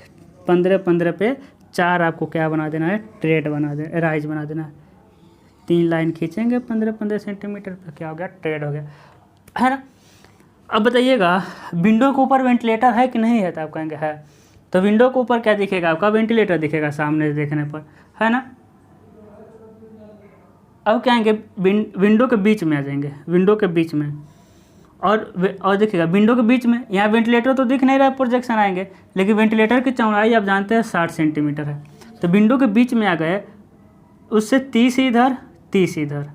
15 पे 4 आपको क्या बना देना है? ट्रेड बना देना, राइज बना देना है। 3 लाइन खींचेंगे 15 सेंटीमीटर पर, क्या हो गया? ट्रेड हो गया, है ना। अब बताइएगा विंडो के ऊपर वेंटिलेटर है कि नहीं है? तो आप कहेंगे है। तो विंडो के ऊपर क्या दिखेगा? आपका वेंटिलेटर दिखेगा सामने से देखने पर, है ना। अब क्या आएंगे, विंडो के बीच में आ जाएंगे, विंडो के बीच में। और देखिएगा विंडो के बीच में यहाँ वेंटिलेटर तो दिख नहीं रहा है, प्रोजेक्शन आएंगे, लेकिन वेंटिलेटर की चौड़ाई आप जानते हैं 60 सेंटीमीटर है। तो विंडो के बीच में आ गए, उससे 30 इधर 30 इधर,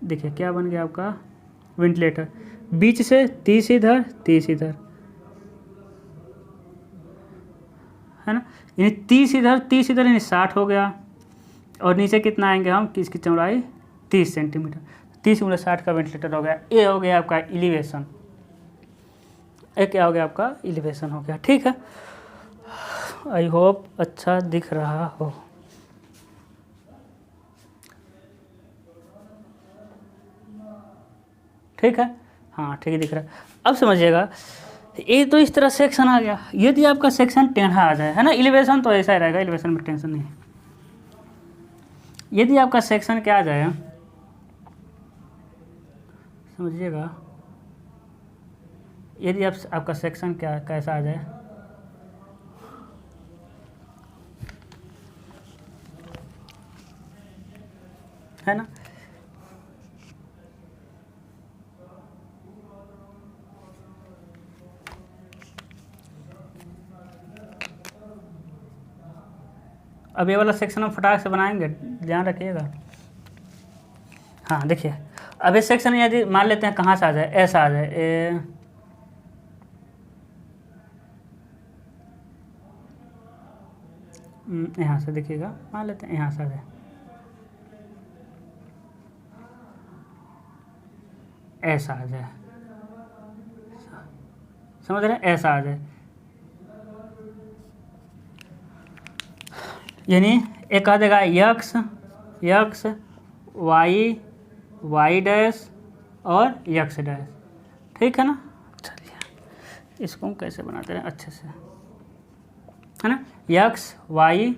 देखिए क्या बन गया आपका वेंटिलेटर, बीच से 30 इधर 30 इधर, है ना, यानी 30 इधर 30 इधर, यानी 60 हो गया। और नीचे कितना आएंगे हम कि इसकी चौड़ाई 30 सेंटीमीटर, 30 × 60 का वेंटिलेटर हो गया। ये हो गया आपका एलिवेशन, ये क्या हो गया आपका एलिवेशन हो गया। ठीक है, आई होप अच्छा दिख रहा हो। ठीक है, हाँ ठीक दिख रहा है। अब समझिएगा, ये तो इस तरह सेक्शन आ गया। यदि आपका सेक्शन टेढ़ा आ जाए, है ना, एलिवेशन तो ऐसा ही रहेगा, एलिवेशन में टेंशन नहीं है। यदि आपका सेक्शन क्या आ जाए, समझिएगा, यदि आपका सेक्शन क्या कैसा आ जाए, है ना, अब ये वाला सेक्शन हम फटाक से बनाएंगे, ध्यान रखिएगा। हाँ देखिए, अब ये सेक्शन यदि मान लेते हैं कहाँ से आ जाए, ऐसा आ जाए, यहाँ से देखिएगा, मान लेते हैं यहाँ से आ जाए, ऐसा आ जाए, समझ रहे हैं, ऐसा आ जाए, यानी एक आ जाएगा x x, y y dash और यक्स डैश। ठीक है ना, चलिए इसको हम कैसे बनाते हैं अच्छे से, है ना, यक्स वाई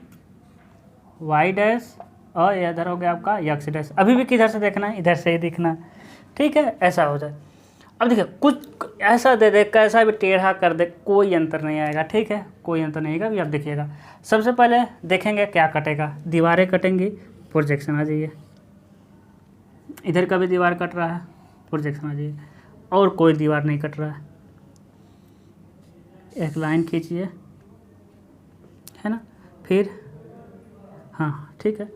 वाई डैश और इधर हो गया आपका यक्स डैश। अभी भी किधर से देखना है, इधर से ही दिखना है। ठीक है, ऐसा हो जाए। अब देखिए कुछ ऐसा दे दे, कैसा भी टेढ़ा कर दे, कोई अंतर नहीं आएगा। ठीक है, कोई अंतर नहीं आएगा। अभी आप देखिएगा, सबसे पहले देखेंगे क्या कटेगा, दीवारें कटेंगी, प्रोजेक्शन आ जाइए, इधर का भी दीवार कट रहा है, प्रोजेक्शन आ जाइए, और कोई दीवार नहीं कट रहा है, एक लाइन खींचिए, है ना, फिर हाँ ठीक है,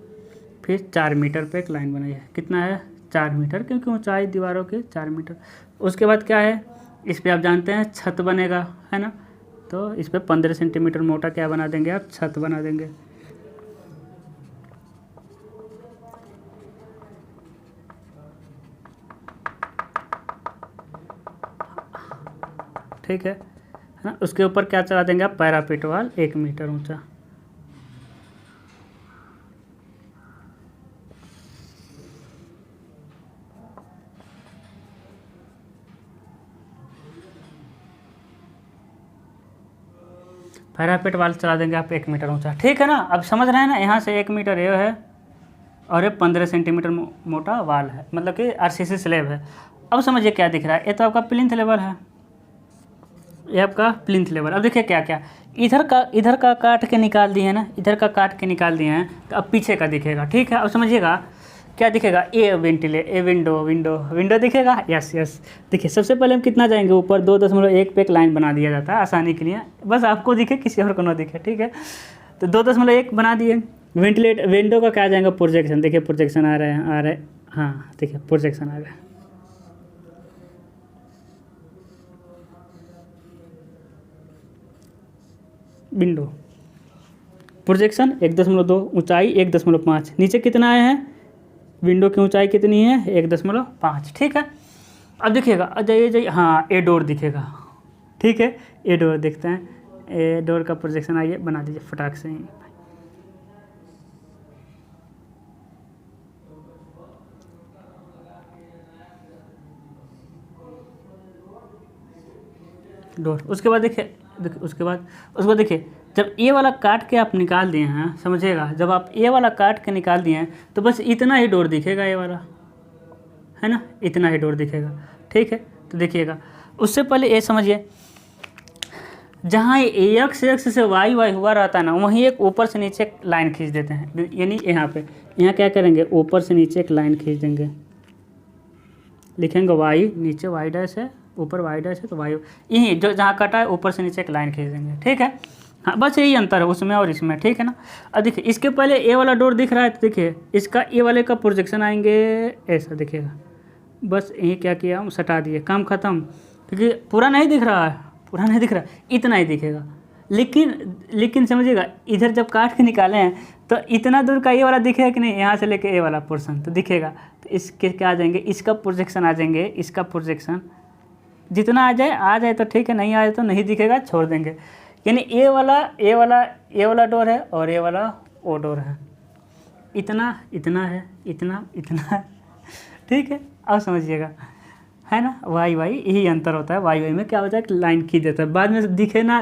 फिर 4 मीटर पे एक लाइन बनाइए, कितना है 4 मीटर, क्योंकि ऊंचाई दीवारों की 4 मीटर। उसके बाद क्या है, इस पे आप जानते हैं छत बनेगा, है ना, तो इस पे 15 सेंटीमीटर मोटा क्या बना देंगे आप, छत बना देंगे। ठीक है ना, उसके ऊपर क्या चला देंगे आप, पैरापेट वाल 1 मीटर ऊंचा। पैरापेट वाल चला देंगे आप 1 मीटर ऊंचा। ठीक है ना, अब समझ रहे हैं ना, यहाँ से 1 मीटर ये है और ये 15 सेंटीमीटर मोटा वाल है, मतलब कि आरसीसी स्लैब है। अब समझिए क्या दिख रहा है, ये तो आपका प्लिंथ लेवल है, ये आपका प्लिंथ लेवल। अब देखिए क्या क्या इधर का काट के निकाल दिए हैं ना, इधर का काट के निकाल दिए हैं, तो अब पीछे का दिखेगा। ठीक है, अब समझिएगा क्या दिखेगा, ए विंडो दिखेगा। यस यस, देखिए सबसे पहले हम कितना जाएंगे ऊपर, 2.1 पे एक लाइन बना दिया जाता है आसानी के लिए, बस आपको दिखे किसी और को ना दिखे। ठीक है, तो 2.1 बना दिए। विंडो का क्या जाएगा, प्रोजेक्शन, देखिए प्रोजेक्शन आ रहे हैं, हाँ देखिए प्रोजेक्शन आ गया। विंडो प्रोजेक्शन 1.2, ऊंचाई 1.5, नीचे कितना आए हैं, विंडो की ऊंचाई कितनी है 1.5। ठीक है, अब देखिएगा जाइए, हाँ ए डोर दिखेगा। ठीक है, ए डोर देखते हैं, ए डोर का प्रोजेक्शन आइए बना दीजिए फटाक से ही। डोर, उसके बाद देखिए उसके बाद देखिए, जब ए वाला काट के आप निकाल दिए हैं, समझिएगा, जब आप ए वाला काट के निकाल दिए हैं तो बस इतना ही डोर दिखेगा, ये वाला, है ना, इतना ही डोर दिखेगा। ठीक है, तो देखिएगा, उससे पहले ये समझिए, जहाँ एक्स एक्स से वाई वाई हुआ रहता है ना, वहीं एक ऊपर से नीचे एक लाइन खींच देते हैं। यानी यहाँ पे यहाँ क्या करेंगे, ऊपर से नीचे एक लाइन खींच देंगे, लिखेंगे वाई, नीचे वाई डैश है, ऊपर वाई डैश है, तो वाई यहीं जो जहाँ कटा है ऊपर से नीचे एक लाइन खींच देंगे। ठीक है, हाँ बस यही अंतर है उसमें और इसमें। ठीक है ना। अब देखिए इसके पहले ए वाला डोर दिख रहा है, तो देखिए इसका ए वाले का प्रोजेक्शन आएंगे ऐसा दिखेगा। बस यही क्या किया, हम सटा दिए, काम ख़त्म। क्योंकि पूरा नहीं दिख रहा है, पूरा नहीं दिख रहा, इतना ही दिखेगा। लेकिन समझिएगा, इधर जब काट के निकाले हैं तो इतना दूर का ये वाला दिखेगा कि नहीं, यहाँ से लेके ए वाला पोर्शन तो दिखेगा। तो इसके क्या आ जाएंगे, इसका प्रोजेक्शन आ जाएंगे, इसका प्रोजेक्शन जितना आ जाए तो ठीक है, नहीं आ जाए तो नहीं दिखेगा, छोड़ देंगे। यानी ए वाला डोर है और ए वाला ओ डोर है, इतना इतना है, इतना इतना है। ठीक है, अब समझिएगा, है ना। वाई यही अंतर होता है। वाई में क्या होता है कि लाइन खींच देता है, बाद में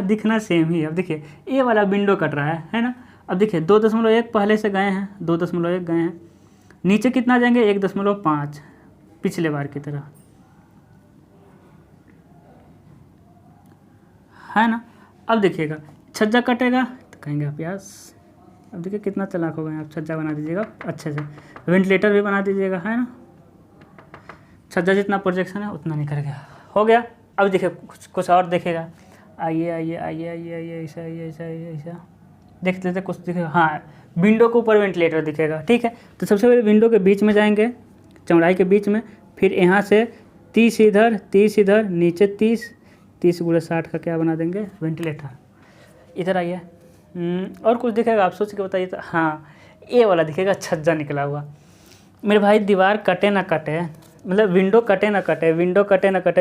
दिखना सेम ही है। अब देखिए ए वाला विंडो कट रहा है ना। अब देखिए 2.1 पहले से गए हैं, 2.1 गए हैं, नीचे कितना जाएंगे 1.5 पिछले बार की तरह, है ना। अब देखिएगा छज्जा कटेगा तो कहेंगे आप यास, अब देखिए कितना चालाक हो गए, आप छज्जा बना दीजिएगा अच्छे से, वेंटिलेटर भी बना दीजिएगा, है ना। छज्जा जितना प्रोजेक्शन है उतना निकल गया, हो गया। अब देखिए कुछ और देखेगा, आइए ऐसा ऐसा देख लेते कुछ दिखेगा। हाँ, विंडो के ऊपर वेंटिलेटर दिखेगा। ठीक है, तो सबसे पहले विंडो के बीच में जाएंगे, चौड़ाई के बीच में, फिर यहाँ से 30 इधर 30 इधर, नीचे 30 × 60 का क्या बना देंगे, वेंटिलेटर। इधर आइए, और कुछ दिखेगा आप सोच के बताइए। तो हाँ, ए वाला दिखेगा, छज्जा निकला हुआ। मेरे भाई दीवार कटे ना कटे, मतलब विंडो कटे ना कटे,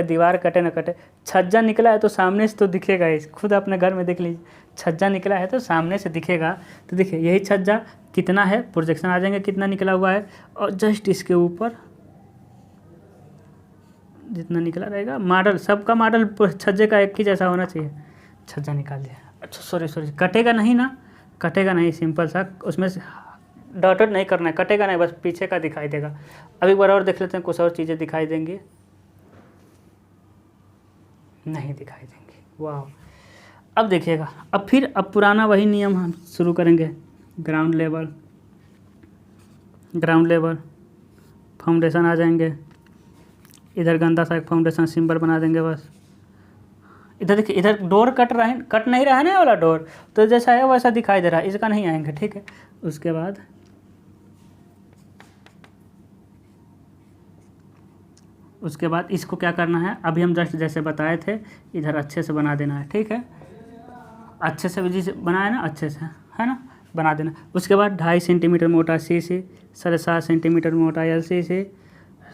दीवार कटे ना कटे, छज्जा निकला है तो सामने से तो दिखेगा। इस खुद अपने घर में देख लीजिए, छज्जा निकला है तो सामने से दिखेगा। तो देखिए यही छज्जा कितना है, प्रोजेक्शन आ जाएंगे कितना निकला हुआ है, और जस्ट इसके ऊपर जितना निकला रहेगा, मॉडल सबका मॉडल छज्जे का एक ही जैसा होना चाहिए। छज्जा निकाल दिया। अच्छा सॉरी, कटेगा नहीं ना, कटेगा नहीं, सिंपल सा, उसमें से डॉटेड नहीं करना है, कटेगा नहीं, बस पीछे का दिखाई देगा। अब एक बार और देख लेते हैं, कुछ और चीज़ें दिखाई देंगी, नहीं दिखाई देंगी। वाह, अब देखिएगा, अब पुराना वही नियम हम शुरू करेंगे। ग्राउंड लेवल फाउंडेशन आ जाएंगे, इधर गंदा सा एक फाउंडेशन सिंबल बना देंगे बस। इधर देखिए, इधर डोर कट नहीं रहा है ना वाला डोर, तो जैसा है वैसा दिखाई दे रहा है, इसका नहीं आएंगे। ठीक है, उसके बाद इसको क्या करना है, अभी हम जस्ट जैसे बताए थे, इधर अच्छे से बना देना है। ठीक है, अच्छे से जिसे बनाया ना, अच्छे से, है ना, बना देना। उसके बाद 2.5 सेंटीमीटर मोटा CC, 7.5 सेंटीमीटर मोटा LCC,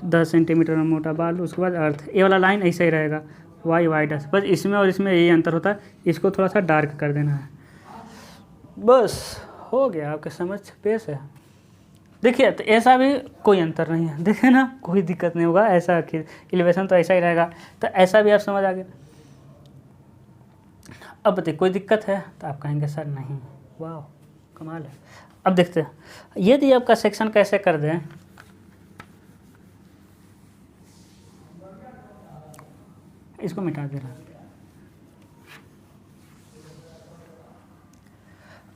10 सेंटीमीटर मोटा बाल। उसके बाद अर्थ, ये वाला लाइन ऐसा ही रहेगा, वाई डैश। बस इसमें और इसमें यही अंतर होता है, इसको थोड़ा सा डार्क कर देना है, बस हो गया, आपके समझ पेश है। देखिए तो ऐसा भी कोई अंतर नहीं है, देखिए ना, कोई दिक्कत नहीं होगा, ऐसा एलिवेशन तो ऐसा ही रहेगा, तो ऐसा भी आप समझ आ गए। अब बताइए कोई दिक्कत है, तो आप कहेंगे सर नहीं। वाह कमाल है। अब देखते हैं यदि आपका सेक्शन कैसे कर दें, इसको मिटा दे रहा।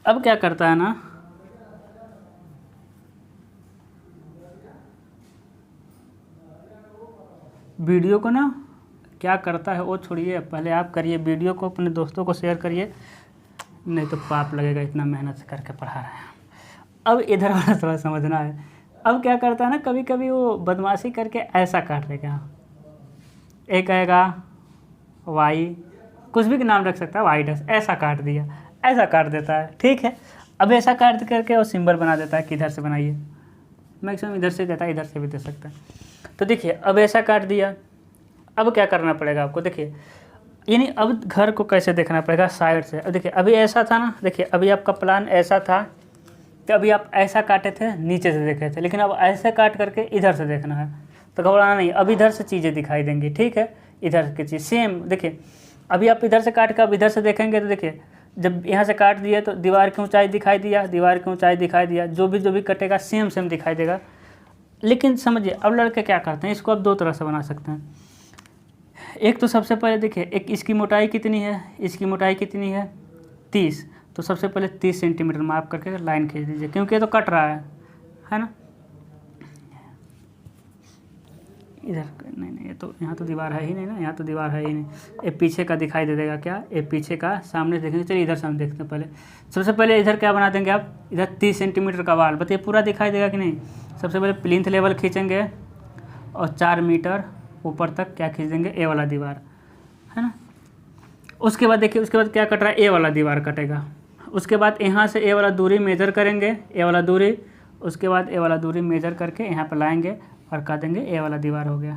अब क्या करता है ना, वीडियो को ना क्या करता है वो छोड़िए, पहले आप करिए, वीडियो को अपने दोस्तों को शेयर करिए, नहीं तो पाप लगेगा, इतना मेहनत करके पढ़ा रहे हैं। अब इधर वाला थोड़ा समझना है। अब क्या करता है ना, कभी कभी वो बदमाशी करके ऐसा काट लेगा, एक कहेगा वाई, कुछ भी नाम रख सकता है, वाई डैश, ऐसा काट दिया, ऐसा काट देता है। ठीक है, अब ऐसा काट करके वो सिंबल बना देता है कि इधर से बनाइए, मैक्सिमम इधर से देता है, इधर से भी दे सकता है। तो देखिए अब ऐसा काट दिया, अब क्या करना पड़ेगा आपको, देखिए यानी अब घर को कैसे देखना पड़ेगा, साइड से। अब देखिए अभी ऐसा था ना, देखिए अभी आपका प्लान ऐसा था कि अभी आप ऐसा काटे थे, नीचे से देखे थे, लेकिन अब ऐसे काट करके इधर से देखना है, तो घबराना नहीं, अब इधर से चीज़ें दिखाई देंगी। ठीक है, इधर की चीज़ सेम, देखिए अभी आप इधर से काट के अब इधर से देखेंगे, तो देखिए जब यहाँ से काट दिए तो दीवार की ऊंचाई दिखाई दिया, दीवार की ऊंचाई दिखाई दिया, जो भी कटेगा सेम दिखाई देगा। लेकिन समझिए अब लड़के क्या करते हैं, इसको आप दो तरह से बना सकते हैं। एक तो सबसे पहले देखिए, एक इसकी मोटाई कितनी है, इसकी मोटाई कितनी है 30, तो सबसे पहले 30 सेंटीमीटर माप करके लाइन खींच दीजिए, क्योंकि ये तो कट रहा है ना। इधर नहीं, ये तो यहाँ तो दीवार है ही नहीं ना, यहाँ तो दीवार है ही नहीं। ये पीछे का दिखाई दे देगा क्या, ये पीछे का सामने देखेंगे। चलिए इधर से हम देखते हैं पहले। सबसे पहले इधर क्या बना देंगे आप, इधर 30 सेंटीमीटर का वाल, बताइए पूरा दिखाई देगा कि नहीं। सबसे पहले प्लिंथ लेवल खींचेंगे और 4 मीटर ऊपर तक क्या खींच देंगे, ए वाला दीवार, है ना। उसके बाद देखिए, उसके बाद क्या कट रहा है, ए वाला दीवार कटेगा। उसके बाद यहाँ से ए वाला दूरी मेजर करेंगे, ए वाला दूरी। उसके बाद ए वाला दूरी मेजर करके यहाँ पर लाएंगे और कह देंगे ए वाला दीवार हो गया,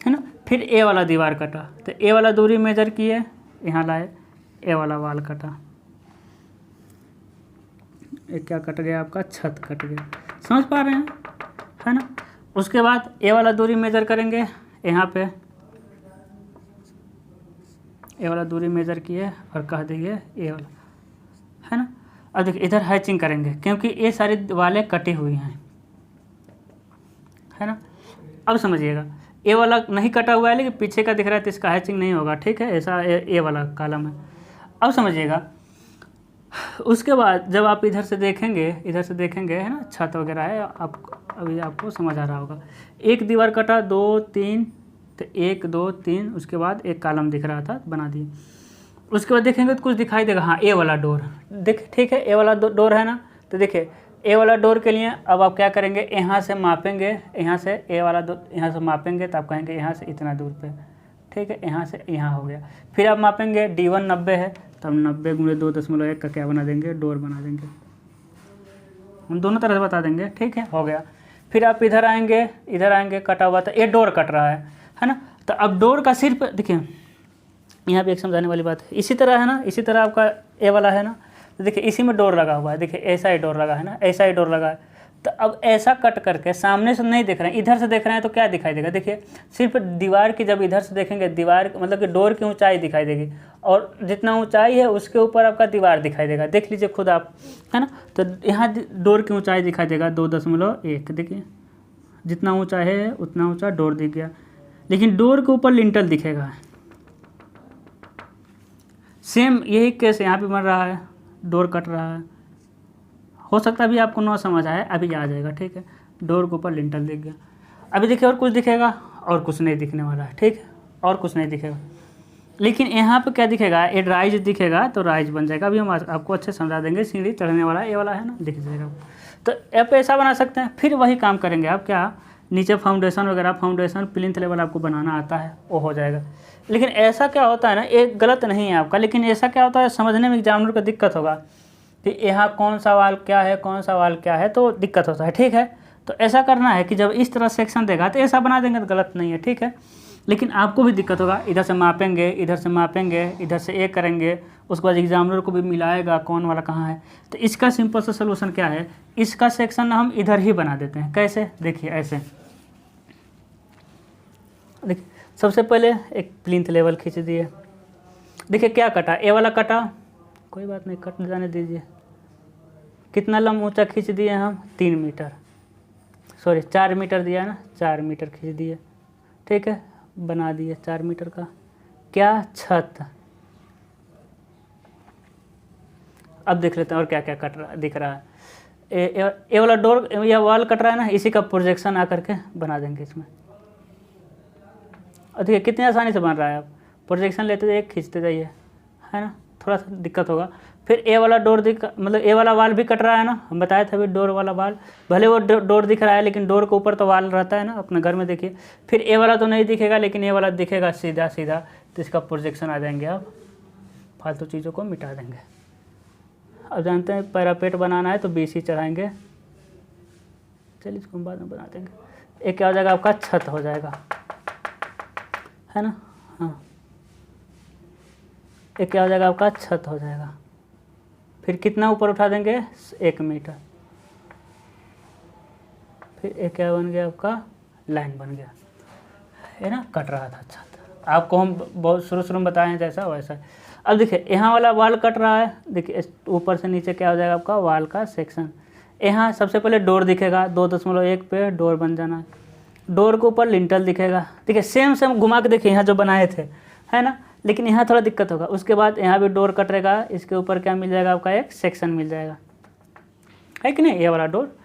है ना। फिर ए वाला दीवार कटा, तो ए वाला दूरी मेजर किए, यहाँ लाए, ए वाला वाल कटा। ये क्या कट गया आपका, छत कट गया। समझ पा रहे हैं, है ना। उसके बाद ए वाला दूरी मेजर करेंगे, यहाँ पे ए वाला दूरी मेजर किए और कह देंगे ए वाला, है ना। अब देखिए इधर हैचिंग करेंगे, क्योंकि ये सारी वालें कटी हुई हैं, है ना। अब समझिएगा, ए वाला नहीं कटा हुआ है लेकिन पीछे का दिख रहा है, तो इसका हैचिंग नहीं होगा, ठीक है। ऐसा ए वाला कॉलम है। अब समझिएगा, उसके बाद जब आप इधर से देखेंगे, है ना, छत वगैरह है, आप अभी आपको समझ आ रहा होगा। एक दीवार कटा, 2 3, तो 1 2 3, उसके बाद एक कॉलम दिख रहा था, बना दिए। उसके बाद देखेंगे तो कुछ दिखाई देगा, हाँ ए वाला डोर, देख ठीक है, ए वाला डोर है ना। तो देखिए ए वाला डोर के लिए अब आप क्या करेंगे, यहाँ से मापेंगे, यहाँ से ए वाला यहाँ से मापेंगे, तो आप कहेंगे यहाँ से इतना दूर पे, ठीक है, यहाँ से यहाँ हो गया। फिर आप मापेंगे, D1 90 है, तो हम 90 × 2.1 का क्या बना देंगे, डोर बना देंगे। हम दोनों तरह से बता देंगे, ठीक है, हो गया। फिर आप इधर आएंगे, कटा हुआ था, ये डोर कट रहा है ना। तो अब डोर का सिर्फ देखिए, यहाँ पे एक समझाने वाली बात है, इसी तरह है ना, इसी तरह आपका ए वाला है ना। तो देखिए इसी में डोर लगा हुआ है, देखिए ऐसा ही डोर लगा है ना, ऐसा ही डोर लगा है। तो अब ऐसा कट करके सामने से नहीं देख रहे हैं, इधर से देख रहे हैं, तो क्या दिखाई देगा, देखिए सिर्फ दीवार की, जब इधर से देखेंगे दीवार मतलब कि डोर की ऊंचाई दिखाई देगी, और जितना ऊंचाई है उसके ऊपर आपका दीवार दिखाई देगा। देख लीजिए खुद आप, है ना। तो यहाँ डोर की ऊँचाई दिखाई देगा 2.1, देखिए जितना ऊँचा है उतना ऊँचा डोर दिख गया, लेकिन डोर के ऊपर लिंटल दिखेगा। सेम यही केस यहाँ पे बन रहा है, डोर कट रहा है। हो सकता है अभी आपको ना समझ आए, अभी आ जाएगा, ठीक है। डोर के ऊपर लिंटल दिख गया। अभी देखिए और कुछ दिखेगा, और कुछ नहीं दिखने वाला है, ठीक है, और कुछ नहीं दिखेगा। लेकिन यहाँ पे क्या दिखेगा, ये राइज दिखेगा, तो राइज बन जाएगा। अभी हम आपको अच्छे समझा देंगे, सीढ़ी चढ़ने वाला ये वाला है ना, दिख जाएगा। तो आप ऐसा बना सकते हैं। फिर वही काम करेंगे आप, क्या नीचे फाउंडेशन वगैरह, फाउंडेशन प्लिंथ लेवल आपको बनाना आता है, वो हो जाएगा। लेकिन ऐसा क्या होता है ना, एक गलत नहीं है आपका, लेकिन ऐसा क्या होता है, समझने में एग्जामिनर को दिक्कत होगा कि यहाँ कौन सा वाल क्या है, कौन सा वाल क्या है, तो दिक्कत होता है, ठीक है। तो ऐसा करना है कि जब इस तरह सेक्शन देगा तो ऐसा बना देंगे, तो गलत नहीं है, ठीक है। लेकिन आपको भी दिक्कत होगा, इधर से मापेंगे, इधर से मापेंगे, इधर से एक करेंगे, उसके बाद एग्जामिनर को भी मिलाएगा कौन वाला कहाँ है। तो इसका सिंपल सा सोल्यूशन क्या है, इसका सेक्शन हम इधर ही बना देते हैं। कैसे, देखिए ऐसे, देखिए सबसे पहले एक प्लिंथ लेवल खींच दिए। देखिए क्या कटा, ए वाला कटा, कोई बात नहीं, कट जाने दीजिए। कितना लंब ऊंचा खींच दिए हम, 3 मीटर, सॉरी 4 मीटर दिया ना, 4 मीटर खींच दिए, ठीक है, बना दिए 4 मीटर का क्या छत। अब देख लेते हैं और क्या क्या कट रहा दिख रहा है। ए वाला डोर या वॉल कट रहा है ना, इसी का प्रोजेक्शन आकर के बना देंगे इसमें। और देखिए कितनी आसानी से बन रहा है, आप प्रोजेक्शन लेते जाइए, खींचते जाइए, है ना। थोड़ा सा दिक्कत होगा। फिर ए वाला डोर मतलब ए वाला वाल भी कट रहा है ना, हम बताए थे अभी, डोर वाला वाल, भले वो डोर दिख रहा है लेकिन डोर के ऊपर तो वाल रहता है ना, अपने घर में देखिए। फिर ए वाला तो नहीं दिखेगा, लेकिन ए वाला दिखेगा सीधा सीधा, तो इसका प्रोजेक्शन आ जाएंगे, आप फालतू चीज़ों को मिटा देंगे। अब जानते हैं पैरापेट बनाना है तो BC चढ़ाएंगे, चलिए इसको हम बाद में बना देंगे। एक क्या हो जाएगा आपका, छत हो जाएगा, है ना। हाँ, एक क्या हो जाएगा आपका, छत हो जाएगा। फिर कितना ऊपर उठा देंगे, 1 मीटर। फिर एक क्या बन गया आपका, लाइन बन गया, है ना। कट रहा था छत, आपको हम बहुत शुरू में बताए हैं जैसा वैसा। अब देखिए यहाँ वाला वाल कट रहा है, देखिए ऊपर से नीचे क्या हो जाएगा आपका, वाल का सेक्शन। यहाँ सबसे पहले डोर दिखेगा, 2.1 पे डोर बन जाना है। डोर के ऊपर लिंटल दिखेगा। देखिए सेम सेम घुमा के देखिए यहाँ जो बनाए थे, है ना, लेकिन यहाँ थोड़ा दिक्कत होगा। उसके बाद यहाँ भी डोर कट रहेगा, इसके ऊपर क्या मिल जाएगा आपका, एक सेक्शन मिल जाएगा, है कि नहीं, ये वाला डोर।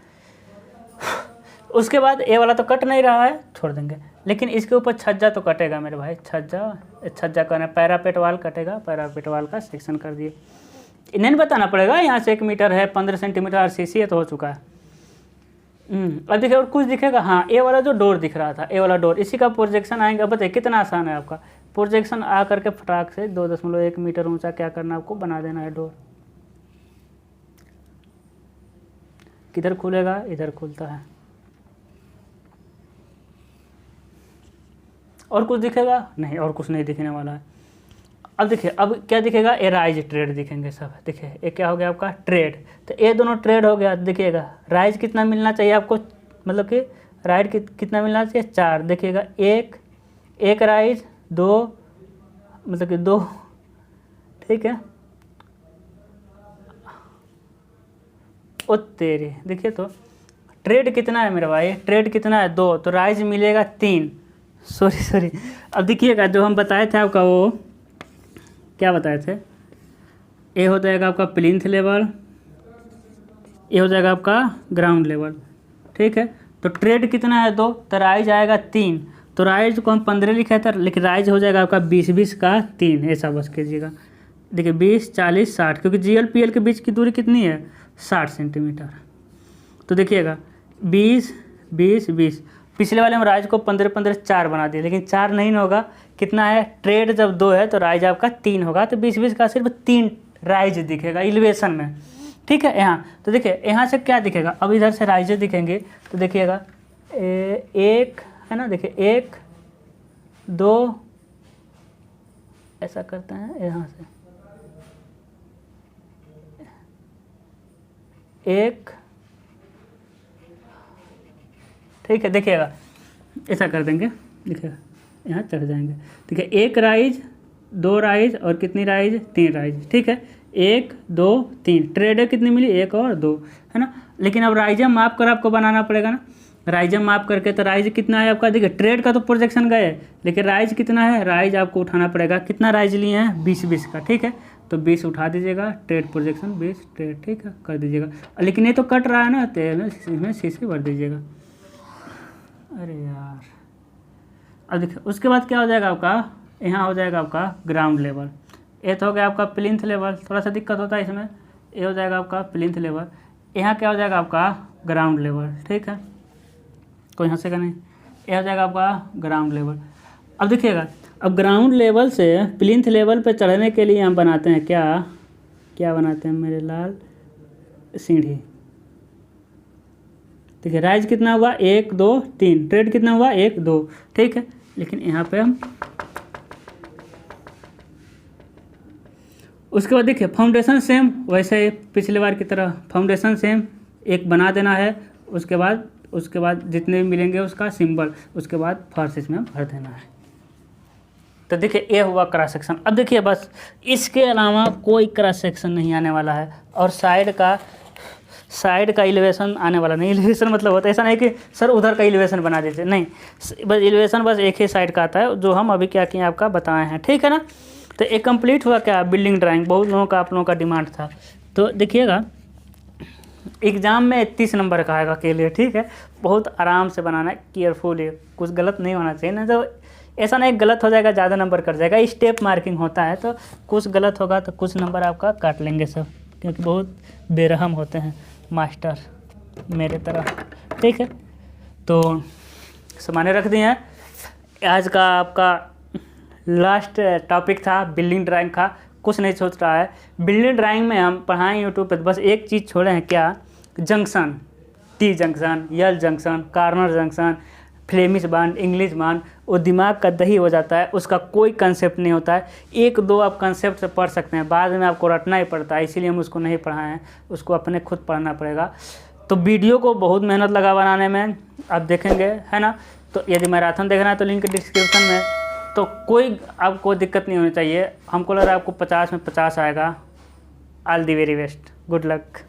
उसके बाद ये वाला तो कट नहीं रहा है, छोड़ देंगे, लेकिन इसके ऊपर छज्जा तो कटेगा मेरे भाई, छज्जा करना, पैरापेट वाल कटेगा, पैरापेट वाल का सेक्शन कर दिए। नहीं बताना पड़ेगा, यहाँ से 1 मीटर है, 15 सेंटीमीटर आरसीसी है तो हो चुका है। अब देखिए और कुछ दिखेगा, हाँ ये वाला जो डोर दिख रहा था, ये वाला डोर, इसी का प्रोजेक्शन आएंगे। अब बताइए कितना आसान है आपका प्रोजेक्शन, आ करके फटाक से 2.1 मीटर ऊंचा क्या करना है आपको, बना देना है डोर। किधर खुलेगा, इधर खुलता है। और कुछ दिखेगा नहीं, और कुछ नहीं दिखने वाला है। अब देखिए अब क्या दिखेगा, ए राइज ट्रेड दिखेंगे सब। देखिए ये क्या हो गया आपका, ट्रेड, तो ये दोनों ट्रेड हो गया। देखिएगा राइज कितना मिलना चाहिए आपको, मतलब कि राइट कितना मिलना चाहिए, 4। देखिएगा एक राइज, 2, मतलब कि 2, ठीक है। ओ तेरी, देखिए तो ट्रेड कितना है मेरे भाई, ट्रेड कितना है, 2, तो राइज मिलेगा 3। सॉरी अब देखिएगा जो हम बताए थे आपका, वो क्या बताए थे, ये हो जाएगा आपका प्लिंथ लेवल, ये हो जाएगा आपका ग्राउंड लेवल, ठीक है। तो ट्रेड कितना है, 2, तो राइज आएगा 3, तो राइज को हम 15 लिखा था, लेकिन राइज हो जाएगा आपका 20 का 3, ऐसा बस कीजिएगा। देखिए 20, 40, 60, क्योंकि GL PL के बीच की दूरी कितनी है, 60 सेंटीमीटर। तो देखिएगा 20, 20, 20, पिछले वाले में राइज को 15, 15, 4 बना दिए, लेकिन 4 नहीं होगा, कितना है, ट्रेड जब 2 है तो राइज आपका 3 होगा, तो 20, 20 का सिर्फ 3 राइज दिखेगा एलिवेशन में, ठीक है। यहाँ तो देखिए यहाँ से क्या दिखेगा, अब इधर से राइज दिखेंगे तो देखिएगा 1 है ना, देखिए 1, 2, ऐसा करते हैं यहाँ से 1, ठीक है। देखिएगा ऐसा कर देंगे, देखिएगा यहाँ चढ़ जाएंगे, ठीक है। 1 राइज, 2 राइज और कितनी राइज, 3 राइज, ठीक है। 1, 2, 3 ट्रेड कितनी मिली, 1 और 2, है ना। लेकिन अब राइजम माप कर आपको बनाना पड़ेगा ना, राइजम माप करके, तो राइज कितना है आपका, देखिए ट्रेड का तो प्रोजेक्शन गए, लेकिन राइज कितना है, राइज आपको उठाना पड़ेगा। कितना राइज लिए हैं, 20, 20 का, ठीक है। तो 20 उठा दीजिएगा, ट्रेड प्रोजेक्शन 20 ट्रेड, ठीक है, कर दीजिएगा। लेकिन ये तो कट रहा है ना, तो इसमें शीशे भर दीजिएगा। अरे यार, अब देखिए उसके बाद क्या हो जाएगा आपका, यहाँ हो जाएगा आपका ग्राउंड लेवल। ये तो हो गया आपका प्लिंथ लेवल, थोड़ा सा दिक्कत होता है इसमें, ये हो जाएगा आपका प्लिंथ लेवल। यहाँ क्या हो जाएगा आपका ग्राउंड लेवल, ठीक है, कोई हंसेगा नहीं, ये हो जाएगा आपका ग्राउंड लेवल। अब देखिएगा, अब ग्राउंड लेवल से प्लिंथ लेवल पे चढ़ने के लिए हम बनाते हैं क्या बनाते हैं मेरे लाल, सीढ़ी। देखिए राइज कितना हुआ, 1, 2, 3, ट्रेड कितना हुआ, 1, 2, ठीक है। लेकिन यहाँ पे हम उसके बाद देखिए फाउंडेशन सेम, वैसे पिछले बार की तरह फाउंडेशन सेम एक बना देना है। उसके बाद जितने भी मिलेंगे उसका सिंबल, उसके बाद फर्श इसमें भर देना है। तो देखिए ये हुआ क्रॉस सेक्शन। अब देखिए बस इसके अलावा कोई क्रॉस सेक्शन नहीं आने वाला है, और साइड का एलिवेशन आने वाला नहीं। एलिवेशन मतलब होता है ऐसा नहीं कि सर उधर का एलिवेशन बना देते, नहीं, बस एलिवेशन बस एक ही साइड का आता है, जो हम अभी क्या किए आपका बताए हैं, ठीक है ना। तो एक कंप्लीट हुआ क्या, बिल्डिंग ड्राइंग। बहुत लोगों का आप लोगों का डिमांड था, तो देखिएगा एग्ज़ाम में 30 नंबर का आएगा अकेले, ठीक है। बहुत आराम से बनाना है, केयरफुल, कुछ गलत नहीं होना चाहिए ना, तो ऐसा नहीं गलत हो जाएगा ज़्यादा नंबर कट जाएगा। स्टेप मार्किंग होता है, तो कुछ गलत होगा तो कुछ नंबर आपका काट लेंगे सब, क्योंकि बहुत बेरहम होते हैं मास्टर मेरे तरह, ठीक है। तो सामान्य रख दिए हैं। आज का आपका लास्ट टॉपिक था बिल्डिंग ड्राइंग का। कुछ नहीं सोच रहा है, बिल्डिंग ड्राइंग में हम पढ़ाएं यूट्यूब पे, बस एक चीज़ छोड़े हैं, क्या, junction, T junction, L junction, corner junction, Flemish bond, English bond, वो दिमाग का दही हो जाता है, उसका कोई कंसेप्ट नहीं होता है। 1-2 आप कंसेप्ट से पढ़ सकते हैं, बाद में आपको रटना ही पड़ता है, इसीलिए हम उसको नहीं पढ़ाए हैं, उसको अपने खुद पढ़ना पड़ेगा। तो वीडियो को बहुत मेहनत लगा बनाने में, आप देखेंगे, है ना। तो यदि मैराथन देखना है तो लिंक डिस्क्रिप्शन में, तो कोई आपको दिक्कत नहीं होनी चाहिए। हमको लग रहा है आपको 50 में 50 आएगा। All the very best, good luck.